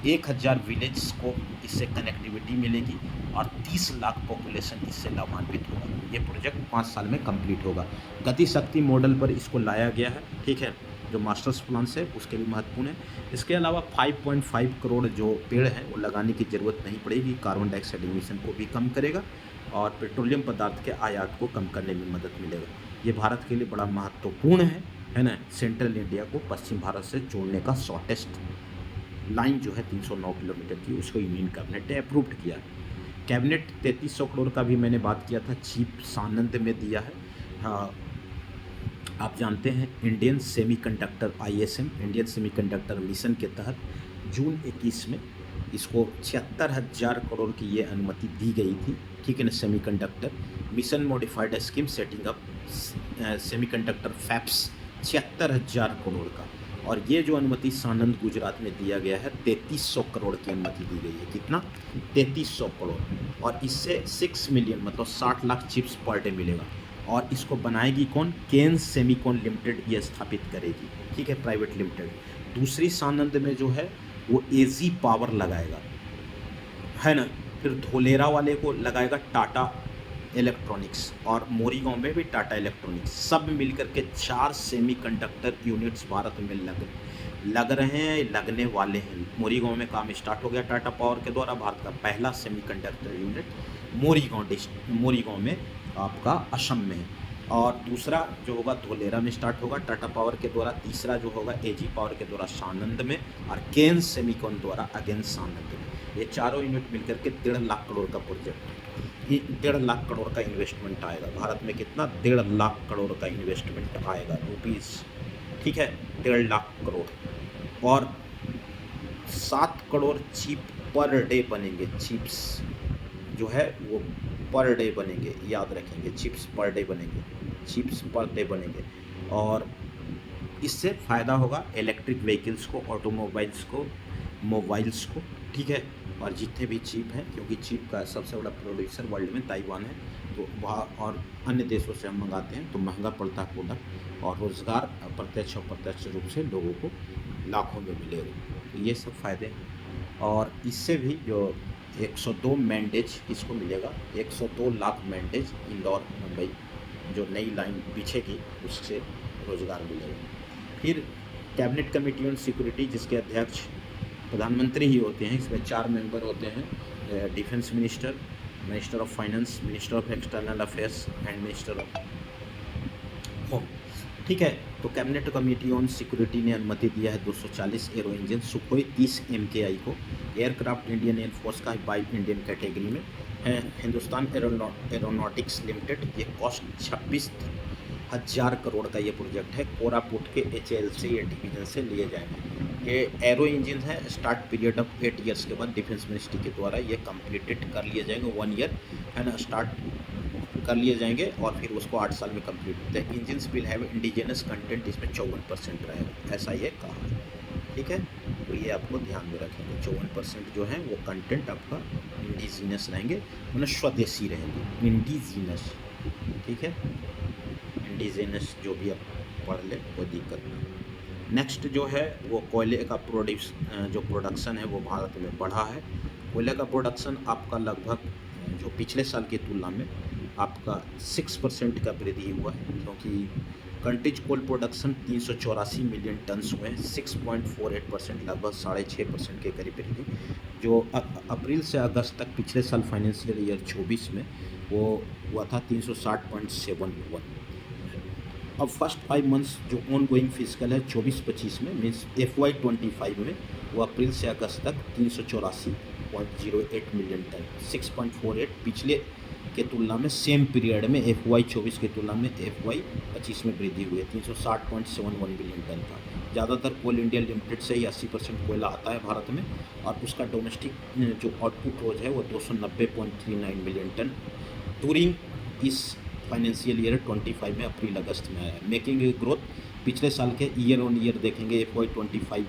1,000 विलेज को इससे कनेक्टिविटी मिलेगी, और 30 लाख पॉपुलेशन इससे लाभान्वित होगा। ये प्रोजेक्ट 5 साल में कंप्लीट होगा। गति शक्ति मॉडल पर इसको लाया गया है, ठीक है। जो मास्टर्स प्लान से उसके भी महत्वपूर्ण है। इसके अलावा 5.5 करोड़ जो पेड़ हैं वो लगाने की ज़रूरत नहीं पड़ेगी, कार्बन डाइऑक्साइड एमिशन को भी कम करेगा और पेट्रोलियम पदार्थ के आयात को कम करने में मदद मिलेगा। ये भारत के लिए बड़ा महत्वपूर्ण है ना। सेंट्रल इंडिया को पश्चिम भारत से जोड़ने का शॉर्टेस्ट लाइन जो है 309 किलोमीटर की, उसको यूनियन कैबिनेट ने अप्रूव्ड किया है। कैबिनेट 3300 करोड़ का भी मैंने बात किया था, चीफ सानंद में दिया है। हाँ, आप जानते हैं Indian semiconductor ISM, Indian semiconductor mission के तहत जून 21 में इसको 76,000 करोड़ की ये अनुमति दी गई थी, ठीक है ना। Semiconductor mission modified scheme setting up semiconductor fabs 76,000 crore का, और ये जो अनुमति सानंद गुजरात में दिया गया है 3300 करोड़ की अनुमति दी गई है। कितना? 3300 करोड़, और इससे 6 मिलियन मतलब 60 लाख चिप्स पर डे मिलेगा। और इसको बनाएगी कौन? केन सेमीकॉन लिमिटेड ये स्थापित करेगी, ठीक है, प्राइवेट लिमिटेड। दूसरी सानंद में जो है वो AG पावर लगाएगा, है ना। फिर धोलेरा वाले को लगाएगा टाटा इलेक्ट्रॉनिक्स, और मोरीगांव में भी टाटा इलेक्ट्रॉनिक्स। सब मिलकर के 4 सेमीकंडक्टर यूनिट्स भारत में लग रहे हैं, लगने वाले हैं। मोरीगांव में काम स्टार्ट हो गया टाटा पावर के द्वारा। भारत का पहला सेमीकंडक्टर यूनिट मोरीगांव में आपका असम में है, और दूसरा जो होगा धोलेरा में स्टार्ट होगा टाटा पावर के द्वारा। तीसरा जो होगा AG पावर के द्वारा सानंद में, और केन सेमीकॉन द्वारा अगेन सानंद में। ये चारों यूनिट मिलकर के 1.5 लाख करोड़ का प्रोजेक्ट है। 1.5 लाख करोड़ का इन्वेस्टमेंट आएगा भारत में। कितना? 1.5 लाख करोड़ का इन्वेस्टमेंट आएगा रुपीज़, ठीक है, 1.5 लाख करोड़। और 7 करोड़ चिप पर डे बनेंगे। चिप्स जो है वो पर डे बनेंगे, याद रखेंगे, चिप्स पर डे बनेंगे, चिप्स पर डे बनेंगे। और इससे फ़ायदा होगा इलेक्ट्रिक व्हीकल्स को, ऑटोमोबाइल्स को, मोबाइल्स को, ठीक है। और जितने भी चिप हैं, क्योंकि चिप का सबसे बड़ा प्रोड्यूसर वर्ल्ड में ताइवान है, तो वहाँ और अन्य देशों से हम मंगाते हैं तो महंगा पड़ता है प्रोडक्ट, और रोज़गार प्रत्यक्ष और अप्रत्यक्ष रूप से लोगों को लाखों में मिलेगा। तो ये सब फ़ायदे हैं। और इससे भी जो 102 मैंडेज किसको मिलेगा? 102 लाख मैंडेज इंदौर मुंबई जो नई लाइन बिछेगी उससे रोजगार मिलेगा। फिर कैबिनेट कमेटी ऑन सिक्योरिटी, जिसके अध्यक्ष प्रधानमंत्री ही होते हैं। इसमें 4 मेंबर होते हैं, defence minister, minister of finance, minister of external affairs and minister of home. ठीक है, तो कैबिनेट कमेटी ऑन सिक्योरिटी ने अनुमति दिया है 240 एरो इंजन सुखोई 30 MKI को। एयरक्राफ्ट इंडियन एयरफोर्स का बाई इंडियन कैटेगरी में है। हिंदुस्तान एरोनॉटिक्स लिमिटेड, ये कॉस्ट 26,000 करोड़ का ये प्रोजेक्ट है। कोरापुट के HALC डिवीजन से लिए जाएंगे। ये एरो इंजन है। स्टार्ट पीरियड ऑफ 8 ईयर्स के बाद डिफेंस मिनिस्ट्री के द्वारा ये कंप्लीटेड कर लिए जाएंगे। 1 ईयर है ना, स्टार्ट कर लिए जाएंगे और फिर उसको 8 साल में कंप्लीट होते हैं। Engines will have indigenous content, इसमें 54% रहेगा, ऐसा ये कहा है। ठीक है, तो ये आपको ध्यान में रखेंगे। 54% जो है वो कंटेंट आपका इंडिजिनस रहेंगे, मतलब स्वदेशी रहेंगे, इंडिजिनस। ठीक है, इंडिजिनस जो भी आप पढ़ ले कोई दिक्कत नहीं। नेक्स्ट जो है वो कोयले का जो प्रोडक्शन है वो भारत में बढ़ा है। कोयले का प्रोडक्शन आपका लगभग जो पिछले साल की तुलना में आपका 6% का वृद्धि हुआ है, क्योंकि countries coal production 384 million tonnes हुए हैं। 6.48%, लगभग 6.5% के करीब वृद्धि, जो अप्रैल से अगस्त तक पिछले साल फाइनेंशियल ईयर 24 में वो हुआ था 360.71। अब फर्स्ट 5 मंथ्स जो ऑन गोइंग फिजिकल है 24-25 में, मीन्स FY25 में वो अप्रैल से अगस्त तक 384.08 मिलियन टन, 6.48 पिछले के तुलना में सेम पीरियड में FY24 की तुलना में FY25 में वृद्धि हुई है। 360.71 मिलियन टन का। ज़्यादातर कोल इंडिया लिमिटेड से ही 80% कोयला आता है भारत में, और उसका डोमेस्टिक जो आउटपुट रोज है वो 290.39 मिलियन टन डूरिंग इस फाइनेंशियल ईयर 25 में अप्रैल अगस्त में आया है। मेकिंग ग्रोथ पिछले साल के ईयर ऑन ईयर देखेंगे FY25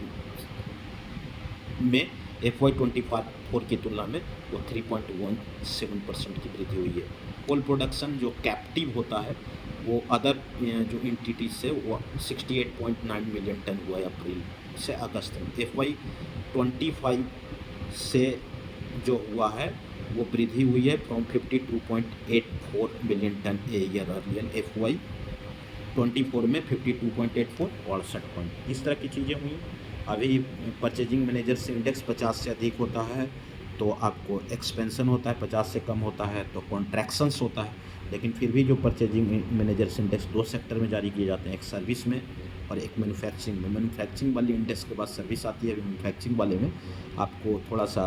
में FY24 की तुलना में वो 3.17% की वृद्धि हुई है। कोल प्रोडक्शन जो कैप्टिव होता है वो अदर जो इंटिटीज से वो 68.9 मिलियन टन हुआ है अप्रैल से अगस्त में। FY25 से जो हुआ है वो वृद्धि हुई है from 52.84 million tonne a year earlier. FY24 में 52.84 और 68 इस तरह की चीज़ें हुई। अभी परचेजिंग मैनेजर्स इंडेक्स 50 से अधिक होता है तो आपको एक्सपेंशन होता है, 50 से कम होता है तो कॉन्ट्रैक्शंस होता है। लेकिन फिर भी जो परचेजिंग मैनेजर्स इंडेक्स 2 सेक्टर में जारी किए जाते हैं, एक सर्विस में और एक मैन्युफैक्चरिंग में। मैन्युफैक्चरिंग वाली इंडेक्स के बाद सर्विस आती है। मैन्युफैक्चरिंग वाले में आपको थोड़ा सा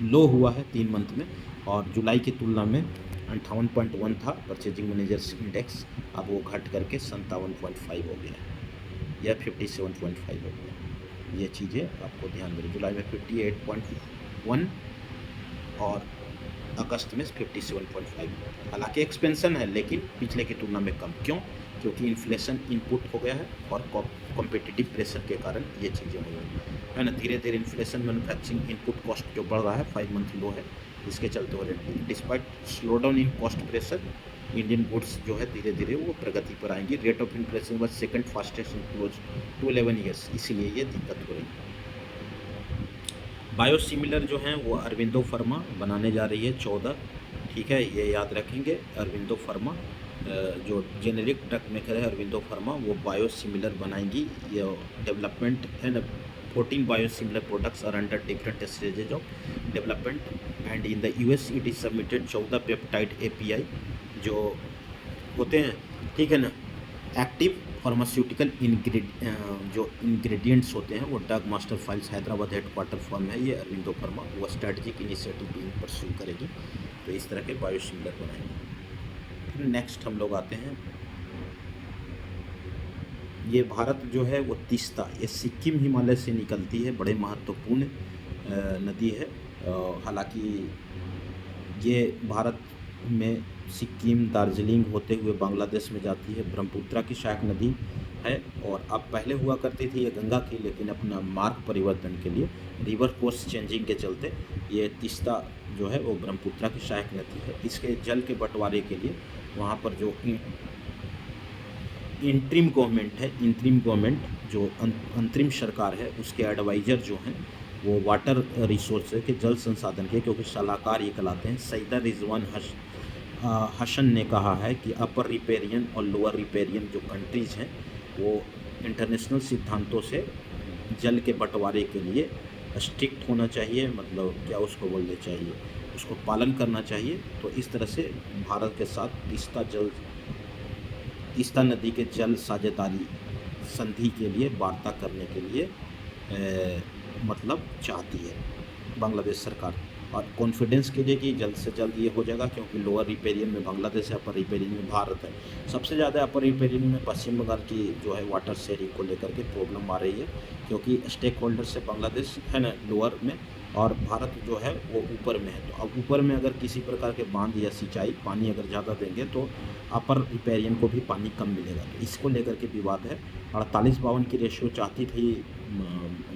लो हुआ है 3 मंथ में, और जुलाई की तुलना में 58.1 था परचेजिंग मैनेजर्स इंडेक्स, अब वो घट करके 57.5 हो गया या 57.5 हो गया। ये चीज़ें आपको ध्यान में। जुलाई में 58.1 और अगस्त में 57.5। हालांकि एक्सपेंशन है लेकिन पिछले की तुलना में कम। क्यों? क्योंकि इन्फ्लेशन इनपुट हो गया है और कॉम्पिटिटिव प्रेशर के कारण ये चीज़ें हुई है ना। धीरे धीरे इन्फ्लेशन मैन्युफैक्चरिंग इनपुट कॉस्ट जो बढ़ रहा है 5 मंथ लो है, इसके चलते हो रहे हैं। Despite slow down in cost pressure, Indian goods जो है धीरे धीरे वो प्रगति पर आएंगी। Rate of inflation was second fastest in close to 11 years, इसीलिए ये दिक्कत हो रही है। बायोसिमिलर जो हैं वो अरविंदो फार्मा बनाने जा रही है 14। ठीक है, ये याद रखेंगे। अरविंदो फार्मा जो जेनेरिक ड्रग मेकर है अरविंदो फार्मा, वो बायोसिमिलर बनाएंगी। ये डेवलपमेंट है ना। 14 biosimilar products are under different stages of development and in the US it is submitted. 14 peptide API जो होते हैं, ठीक है ना, एक्टिव फार्मास्यूटिकल जो इंग्रेडिएंट्स होते हैं वो drug master files Hyderabad headquarter firm है ये अरविंदो फार्मा, वो स्ट्रेटजिक इनिशिएटिव भी परस्यू करेगी। तो इस तरह के बायोसिमिलर बनाएंगे। फिर नेक्स्ट हम लोग आते हैं, ये भारत जो है वो तीस्ता, ये सिक्किम हिमालय से निकलती है, बड़े महत्वपूर्ण नदी है। हालांकि ये भारत में सिक्किम दार्जिलिंग होते हुए बांग्लादेश में जाती है। ब्रह्मपुत्रा की सहायक नदी है और अब पहले हुआ करती थी ये गंगा की, लेकिन अपना मार्ग परिवर्तन के लिए रिवर कोर्स चेंजिंग के चलते ये तीस्ता जो है वो ब्रह्मपुत्रा की सहायक नदी है। इसके जल के बंटवारे के लिए वहाँ पर जो इंटरिम गवर्नमेंट जो अंतरिम सरकार है उसके एडवाइज़र जो हैं वो वाटर रिसोर्स के जल संसाधन के, क्योंकि सलाहकार ये कहलाते हैं, सईदा रिजवान हसन ने कहा है कि अपर रिपेरियन और लोअर रिपेरियन जो कंट्रीज़ हैं वो इंटरनेशनल सिद्धांतों से जल के बंटवारे के लिए स्ट्रिक्ट होना चाहिए, मतलब क्या उसको बोलना चाहिए, उसको पालन करना चाहिए। तो इस तरह से भारत के साथ तीस्ता नदी के जल साझेदारी संधि के लिए वार्ता करने के लिए मतलब चाहती है बांग्लादेश सरकार, और कॉन्फिडेंस के लिए कि जल्द से जल्द ये हो जाएगा, क्योंकि लोअर रिपेरियन में बांग्लादेश है, अपर रिपेरियन में भारत है। सबसे ज़्यादा अपर रिपेरियन में पश्चिम बंगाल की जो है वाटर शेयरिंग को लेकर के प्रॉब्लम आ रही है, क्योंकि स्टेक होल्डर से बांग्लादेश है ना लोअर में, और भारत जो है वो ऊपर में है। तो अब ऊपर में अगर किसी प्रकार के बांध या सिंचाई पानी अगर ज़्यादा देंगे तो अपर रिपेरियन को भी पानी कम मिलेगा। तो इसको लेकर के विवाद है। 48-52 की रेशियो चाहती थी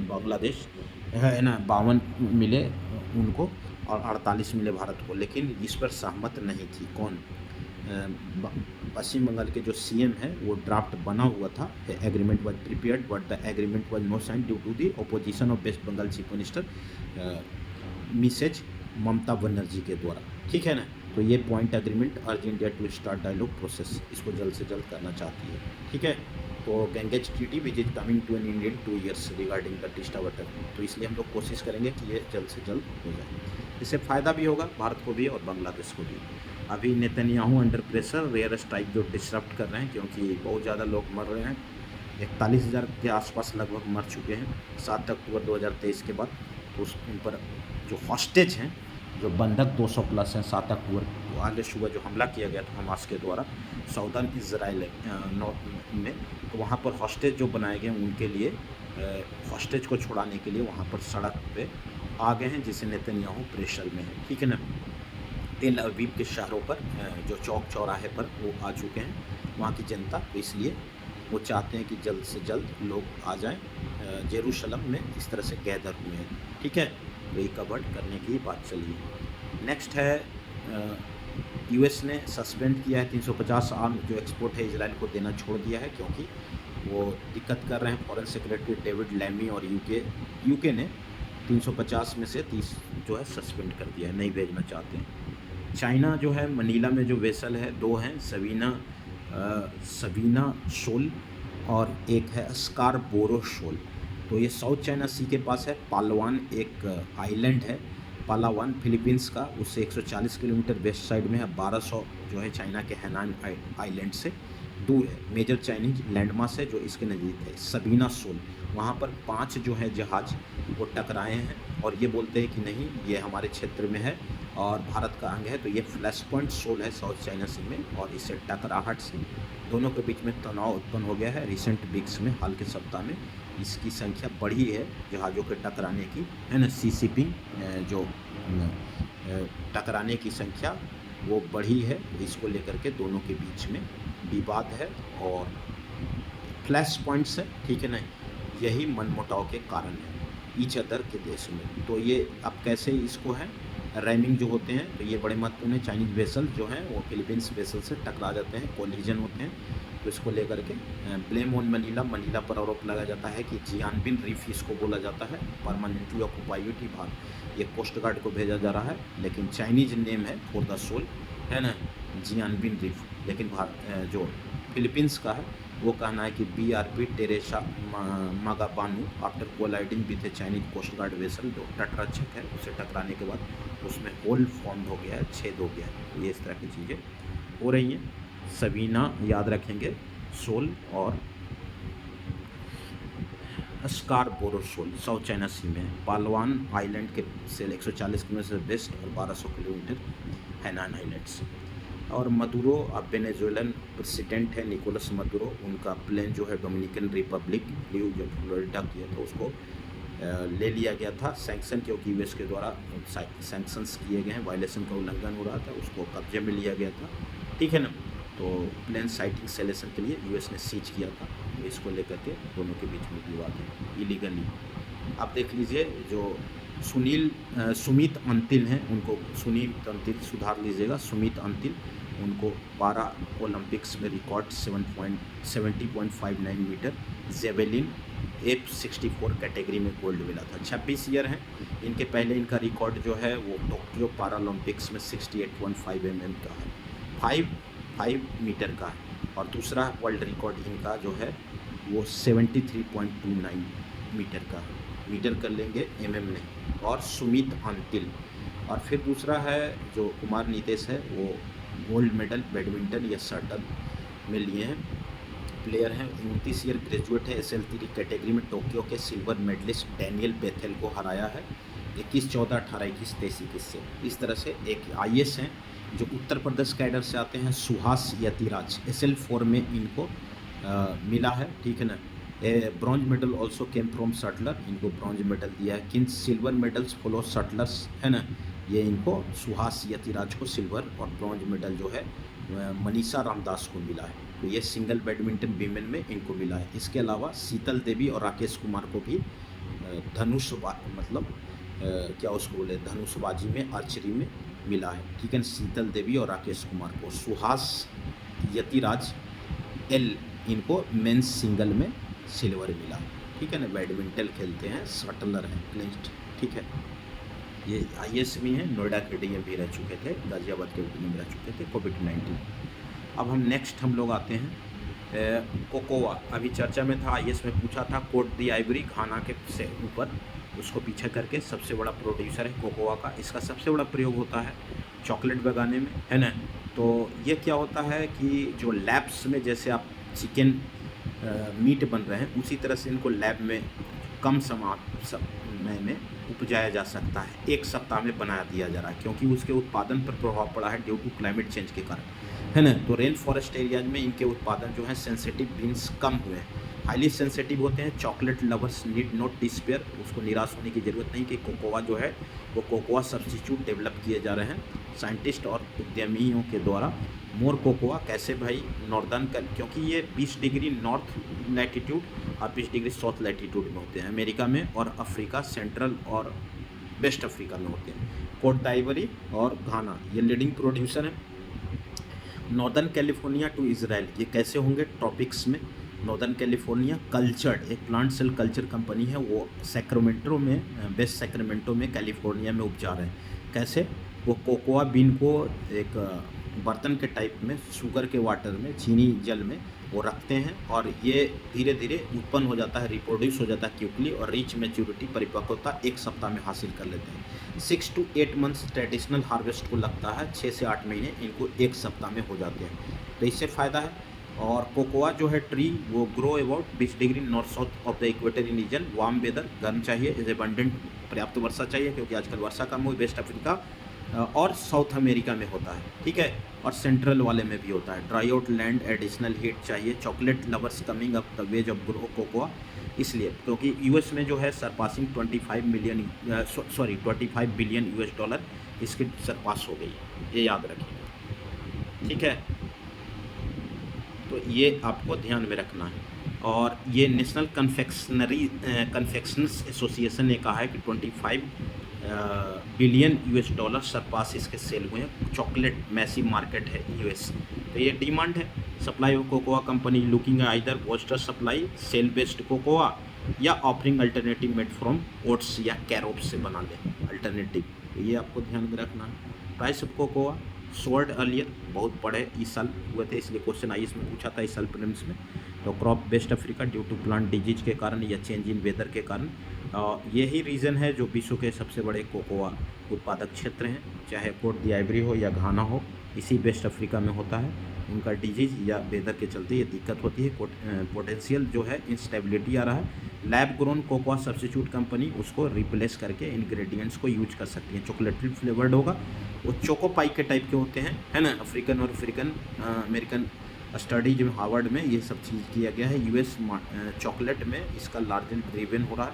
बांग्लादेश, है ना, 52 मिले उनको और 48 मिले भारत को, लेकिन इस पर सहमत नहीं थी। कौन? पश्चिम बंगाल के जो सीएम है वो ड्राफ्ट बना हुआ था, agreement was prepared but the agreement was not signed due to the opposition of West Bengal chief minister Mrs Mamata Banerjee के द्वारा, ठीक है ना। तो ये point agreement urge India to start dialogue process, इसको जल्द से जल्द करना चाहती है, ठीक है। तो Ganges treaty which is coming to an end in 2 years regarding the Teesta water, तो इसलिए हम लोग कोशिश करेंगे कि ये जल्द से जल्द हो जाए। इससे फ़ायदा भी होगा भारत को भी और बांग्लादेश को भी। अभी Netanyahu under pressure rare strike जो डिसरप्ट कर रहे हैं, क्योंकि बहुत ज़्यादा लोग मर रहे हैं, 41,000 के आसपास लगभग मर चुके हैं 7 अक्टूबर 2023 के बाद। तो उन पर जो हॉस्टेज हैं, जो बंधक 200 प्लस हैं, 7 अक्टूबर को आज सुबह जो हमला किया गया था हमास के द्वारा साउदर्न इजराइल नॉर्थ में, तो वहाँ पर हॉस्टेज जो बनाए गए उनके लिए हॉस्टेज को छुड़ाने के लिए वहाँ पर सड़क पे आ गए हैं, जिसे नेतन्याहू प्रेशर में है, ठीक है ना। तेल अवीव के शहरों पर जो चौक चौराहे पर वो आ चुके हैं वहाँ की जनता, तो इसलिए वो चाहते हैं कि जल्द से जल्द लोग आ जाएं जेरूशलम में, इस तरह से गैदर हुए हैं, ठीक है। तो ये कवर्ड करने की बात चली है। नेक्स्ट है यूएस ने सस्पेंड किया है 350 आर्म जो एक्सपोर्ट है इजराइल को देना छोड़ दिया है, क्योंकि वो दिक्कत कर रहे हैं। फॉरेन सेक्रेटरी डेविड लैमी और यूके ने 350 में से 30 जो है सस्पेंड कर दिया है, नहीं भेजना चाहते हैं। चाइना जो है मनीला में जो वेसल है 2 हैं, सवीना शोल और एक है स्कारबोरो शोल। तो ये साउथ चाइना सी के पास है। पालवान एक आइलैंड है, पालावान फिलीपींस का, उससे 140 किलोमीटर वेस्ट साइड में है। 1200 जो है चाइना के हैनान आइलैंड से दूर है। मेजर चाइनीज लैंडमास है जो इसके नज़दीक है। सबीना शोल, वहाँ पर 5 जो है जहाज़ वो टकराए हैं और ये बोलते हैं कि नहीं ये हमारे क्षेत्र में है और भारत का अंग है। तो ये फ्लैश पॉइंट शोल है साउथ चाइना सी में, और इससे टकराहट से दोनों के बीच में तनाव उत्पन्न हो गया है। रिसेंट वीक्स में, हाल के सप्ताह में इसकी संख्या बढ़ी है जहाज़ों के टकराने की, है ना। सी शिपिंग जो टकराने की संख्या वो बढ़ी है, इसको लेकर के दोनों के बीच में विवाद है और फ्लैश पॉइंट्स है, ठीक है ना। यही मनमुटाव के कारण है ईच अदर के देश में। तो ये अब कैसे इसको है रैमिंग जो होते हैं, तो ये बड़े महत्वपूर्ण है। चाइनीज़ वेसल जो हैं वो फिलीपींस वेसल से टकरा जाते हैं, कोलिजन होते हैं। तो इसको लेकर के ब्लेम ऑन मनीला पर आरोप लगाया जाता है कि जियानबिन रीफ इसको बोला जाता है, परमानेंटली ऑक्यूपाइड भाग। ये कोस्ट गार्ड को भेजा जा रहा है, लेकिन चाइनीज नेम है फॉर द सोल, है ना, जियानबिन रीफ। लेकिन जो फिलीपींस का है वो कहना है कि BRP Teresa Magbanua after colliding with a Chinese coast guard vessel जो तटरक्षक है, उसे टकराने के बाद उसमें होल फॉर्म हो गया है, छेद हो गया है। ये इस तरह की चीज़ें हो रही हैं। सबीना याद रखेंगे, सोल और स्कारबोरो शोल साउथ चाइना सी में। पालवान आइलैंड के से 140 किलोमीटर से वेस्ट और 1200 किलोमीटर हैनान आइलैंड्स। और मदुरो अब वेनेजुएलन प्रेसिडेंट है निकोलस मदुरो, उनका प्लेन जो है डोमिनिकन रिपब्लिक जो फ्लोरिडा किया था उसको ले लिया गया था सैंक्शन, क्योंकि यूएस के द्वारा सैंक्शंस किए गए हैं, वायलेशन का उल्लंघन हो रहा था, उसको कब्जे में लिया गया था, ठीक है ना। तो प्लेन साइटिंग सेलेशन के लिए यूएस ने सीज किया था। तो इसको लेकर के दोनों के बीच में विवाद है इलीगली। आप देख लीजिए जो सुमित अंतिल हैं, उनको सुनीत अंतिल सुधार लीजिएगा, सुमित अंतिल, उनको पारा ओलंपिक्स में record 70.59 metre javelin F64 category में गोल्ड मिला था। 26 ईयर हैं इनके। पहले इनका रिकॉर्ड जो है वो टोक्यो पारालंपिक्स में 68.5 mm का है। फाइव 5 मीटर का है और दूसरा वर्ल्ड रिकॉर्ड इनका जो है वो 73.29 मीटर का है। मीटर कर लेंगे में। और सुमित अंतिल, और फिर दूसरा है जो कुमार नीतेश है वो गोल्ड मेडल बैडमिंटन या शटल में लिए हैं। प्लेयर हैं 29 ईयर ग्रेजुएट है, SL3 कैटेगरी में टोक्यो के सिल्वर मेडलिस्ट डैनियल बेथेल को हराया है 21-14, 18-21, 23-21 से। इस तरह से एक IAS हैं जो उत्तर प्रदेश कैडर से आते हैं, सुहास यतिराज, SL4 में इनको मिला है, ठीक है ना। Bronze medal also came from shuttler, इनको ब्रॉन्ज मेडल दिया है। किन सिल्वर मेडल्स फॉलो शटलर्स है ना, ये इनको सुहास यतिराज को सिल्वर, और ब्रॉन्ज मेडल जो है मनीषा रामदास को मिला है। तो ये सिंगल बैडमिंटन वीमेन में इनको मिला है। इसके अलावा शीतल देवी और राकेश कुमार को भी क्या उसको बोले धनुषबाजी में, आर्चरी में मिला है, ठीक है। शीतल देवी और राकेश कुमार को, सुहास यतिराज L इनको मेंस सिंगल में सिल्वर मिला, ठीक है ना। बैडमिंटन खेलते हैं, शटलर हैं, क्लिंच्ड, ठीक है। ये IAS भी हैं, नोएडा के DM भी रह चुके थे, गाजियाबाद के DM रह चुके थे कोविड-19। अब हम नेक्स्ट हम लोग आते हैं कोकोआ। अभी चर्चा में था, IAS में पूछा था, कोट दी आइवरी घाना के से ऊपर उसको पीछे करके सबसे बड़ा प्रोड्यूसर है कोकोआ का। इसका सबसे बड़ा प्रयोग होता है चॉकलेट बनाने में, है ना। तो ये क्या होता है कि जो लैब्स में जैसे आप चिकन मीट बन रहे हैं, उसी तरह से इनको लैब में कम समय में उपजाया जा सकता है। 1 सप्ताह में बना दिया जा रहा है, क्योंकि उसके उत्पादन पर प्रभाव पड़ा है ड्यू टू क्लाइमेट चेंज के कारण, है ना। तो रेन फॉरेस्ट एरियाज में इनके उत्पादन जो है सेंसिटिव बीन्स कम हुए हैं, हाईली सेंसिटिव होते हैं। Chocolate lovers need not despair, उसको निराश होने की ज़रूरत नहीं कि कोकोआ जो है वो कोकोआ सब्स्टिट्यूट डेवलप किए जा रहे हैं साइंटिस्ट और उद्यमियों के द्वारा। मोर कोकोआ कैसे भाई, नॉर्दर्न का, क्योंकि ये 20 डिग्री नॉर्थ लैटीट्यूड और 20 डिग्री साउथ लैटीट्यूड में होते हैं अमेरिका में, और अफ्रीका, सेंट्रल और वेस्ट अफ्रीका में होते हैं। कोट डाइवरी और घाना ये लीडिंग प्रोड्यूसर हैं। नॉर्दर्न कैलिफोर्निया टू इजराइल, ये कैसे होंगे ट्रॉपिक्स में। नॉर्दर्न कैलिफोर्निया कल्चर्ड, एक प्लांट सेल कल्चर कंपनी है, वो सैक्रामेंटो में, वेस्ट सैक्रामेंटो में कैलिफोर्निया में उपजा रहे हैं। कैसे, वो कोकोआ बीन को एक बर्तन के टाइप में शुगर के वाटर में, चीनी जल में वो रखते हैं, और ये धीरे धीरे उत्पन्न हो जाता है, रिप्रोड्यूस हो जाता है क्विकली, और रीच मैच्योरिटी, परिपक्वता 1 सप्ताह में हासिल कर लेते हैं। 6 to 8 मंथ्स ट्रेडिशनल हार्वेस्ट को लगता है, 6 से 8 महीने इनको 1 सप्ताह में हो जाते हैं। तो इससे फ़ायदा है। और कोकोआ जो है ट्री वो grow about 20 degree north south of the equatorial region, warm weather, गर्म चाहिए, इज एबंडेंट, पर्याप्त वर्षा चाहिए, क्योंकि आजकल वर्षा कम हुई, वेस्ट अफ्रीका और साउथ अमेरिका में होता है, ठीक है, और सेंट्रल वाले में भी होता है। Dry out land, additional heat चाहिए। Chocolate lovers coming up the ways of grow cocoa, इसलिए क्योंकि US में जो है सरपासिंग 25 बिलियन $, इसकी सरपास हो गई, ये याद रखिएगा, ठीक है। तो ये आपको ध्यान में रखना है। और ये नेशनल कन्फेक्शनर्स एसोसिएशन ने कहा है कि 25 बिलियन $, सरपास इसके सेल हुए हैं। चॉकलेट मैसिव मार्केट है US, तो ये डिमांड है। Supply of cocoa company looking either booster supply, cell based cocoa, या offering alternative made from oats या कैरोप्स से बना लें अल्टरनेटिव, तो ये आपको ध्यान में रखना है। Price of cocoa sold earlier, बहुत बड़े इस साल हुए थे, इसलिए क्वेश्चन IAS में पूछा था इस साल प्रीलिम्स में। तो crop West Africa due to plant disease के कारण या चेंज इन वेदर के कारण, यही रीज़न है जो विश्व के सबसे बड़े कोकोआ उत्पादक क्षेत्र हैं, चाहे कोट दी आइवरी हो या घाना हो, इसी वेस्ट अफ्रीका में होता है। उनका डिजीज या वेदर के चलते ये दिक्कत होती है, पोटेंशियल जो है इंस्टेबिलिटी आ रहा है। Lab grown cocoa substitute company उसको रिप्लेस करके इंग्रेडिएंट्स को यूज कर सकती है। चॉकलेटरी फ्लेवर्ड होगा, वो चोको पाई के टाइप के होते हैं, है ना। अफ्रीकन और अमेरिकन स्टडीज में हार्वर्ड में ये सब चीज़ किया गया है। US चॉकलेट में इसका लार्जेस्ट ड्रिवन हो रहा है।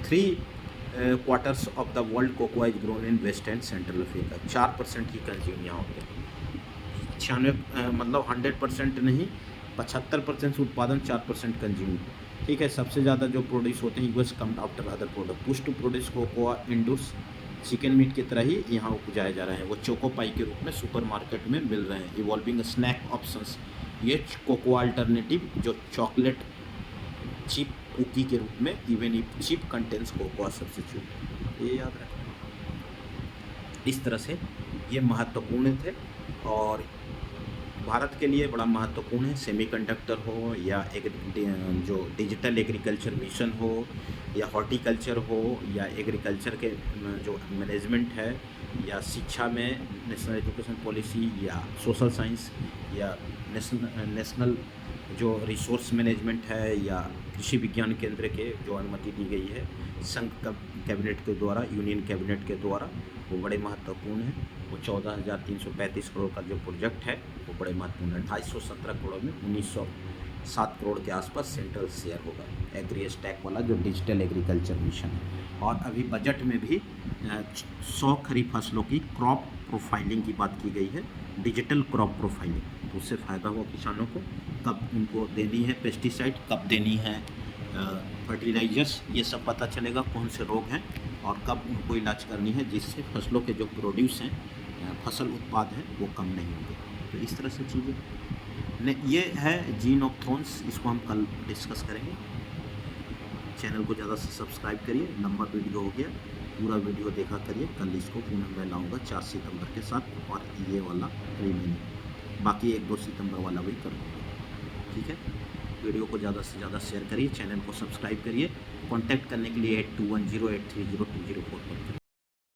3/4 of the world cocoa is grown in West and Central Africa. 4% ही कंज्यूम यहाँ होते हैं। 96 मतलब 100% नहीं, 75% उत्पादन, 4% कंज्यूम, ठीक है। सबसे ज़्यादा जो प्रोड्यूस होते हैं US come after other product. Push to produce cocoa induce chicken meat की तरह ही यहाँ उपजाए जा रहे हैं। वो चोको पाई के रूप में सुपरमार्केट में मिल रहे हैं। इवॉल्विंग स्नैक ऑप्शंस, ये कोकोआ अल्टरनेटिव जो चॉकलेट चिप कुकी के रूप में, even if chip contents cocoa substitute, ये याद रखना। इस तरह से ये महत्वपूर्ण थे। और भारत के लिए बड़ा महत्वपूर्ण है। सेमीकंडक्टर हो या जो डिजिटल एग्रीकल्चर मिशन हो या हॉर्टिकल्चर हो या एग्रीकल्चर के जो मैनेजमेंट है या शिक्षा में नेशनल एजुकेशन पॉलिसी या सोशल साइंस या नेशनल जो रिसोर्स मैनेजमेंट है या कृषि विज्ञान केंद्र के जो अनुमति दी गई है संघ कैबिनेट के द्वारा, यूनियन कैबिनेट के द्वारा, वो बड़े महत्वपूर्ण है। वो 14,335 करोड़ का जो प्रोजेक्ट है वो बड़े महत्वपूर्ण है। 217 करोड़ में 1907 करोड़ के आसपास सेंट्रल शेयर होगा एग्री स्टैक वाला जो डिजिटल एग्रीकल्चर मिशन है। और अभी बजट में भी 100 खरीफ फसलों की क्रॉप प्रोफाइलिंग की बात की गई है, डिजिटल क्रॉप प्रोफाइलिंग। तो उससे फ़ायदा हुआ किसानों को, कब उनको देनी है पेस्टिसाइड, कब देनी है फर्टिलाइजर्स, ये सब पता चलेगा, कौन से रोग हैं और कब उनको इलाज करनी है, जिससे फसलों के जो प्रोड्यूस हैं, फसल उत्पाद हैं, वो कम नहीं होंगे। तो इस तरह से चीज़ें ने ये है जीन ऑफ थॉर्न्स, इसको हम कल डिस्कस करेंगे। चैनल को ज़्यादा से सब्सक्राइब करिए। लंबा वीडियो हो गया, पूरा वीडियो देखा करिए। कल इसको पुनः मैं लाऊंगा 4 सितंबर के साथ और ये वाला रिमेनिंग बाकी 1-2 सितंबर वाला भी कर दूँगा, ठीक है। वीडियो को ज़्यादा से ज़्यादा शेयर करिए, चैनल को सब्सक्राइब करिए। कांटेक्ट करने के लिए 8210830204 पर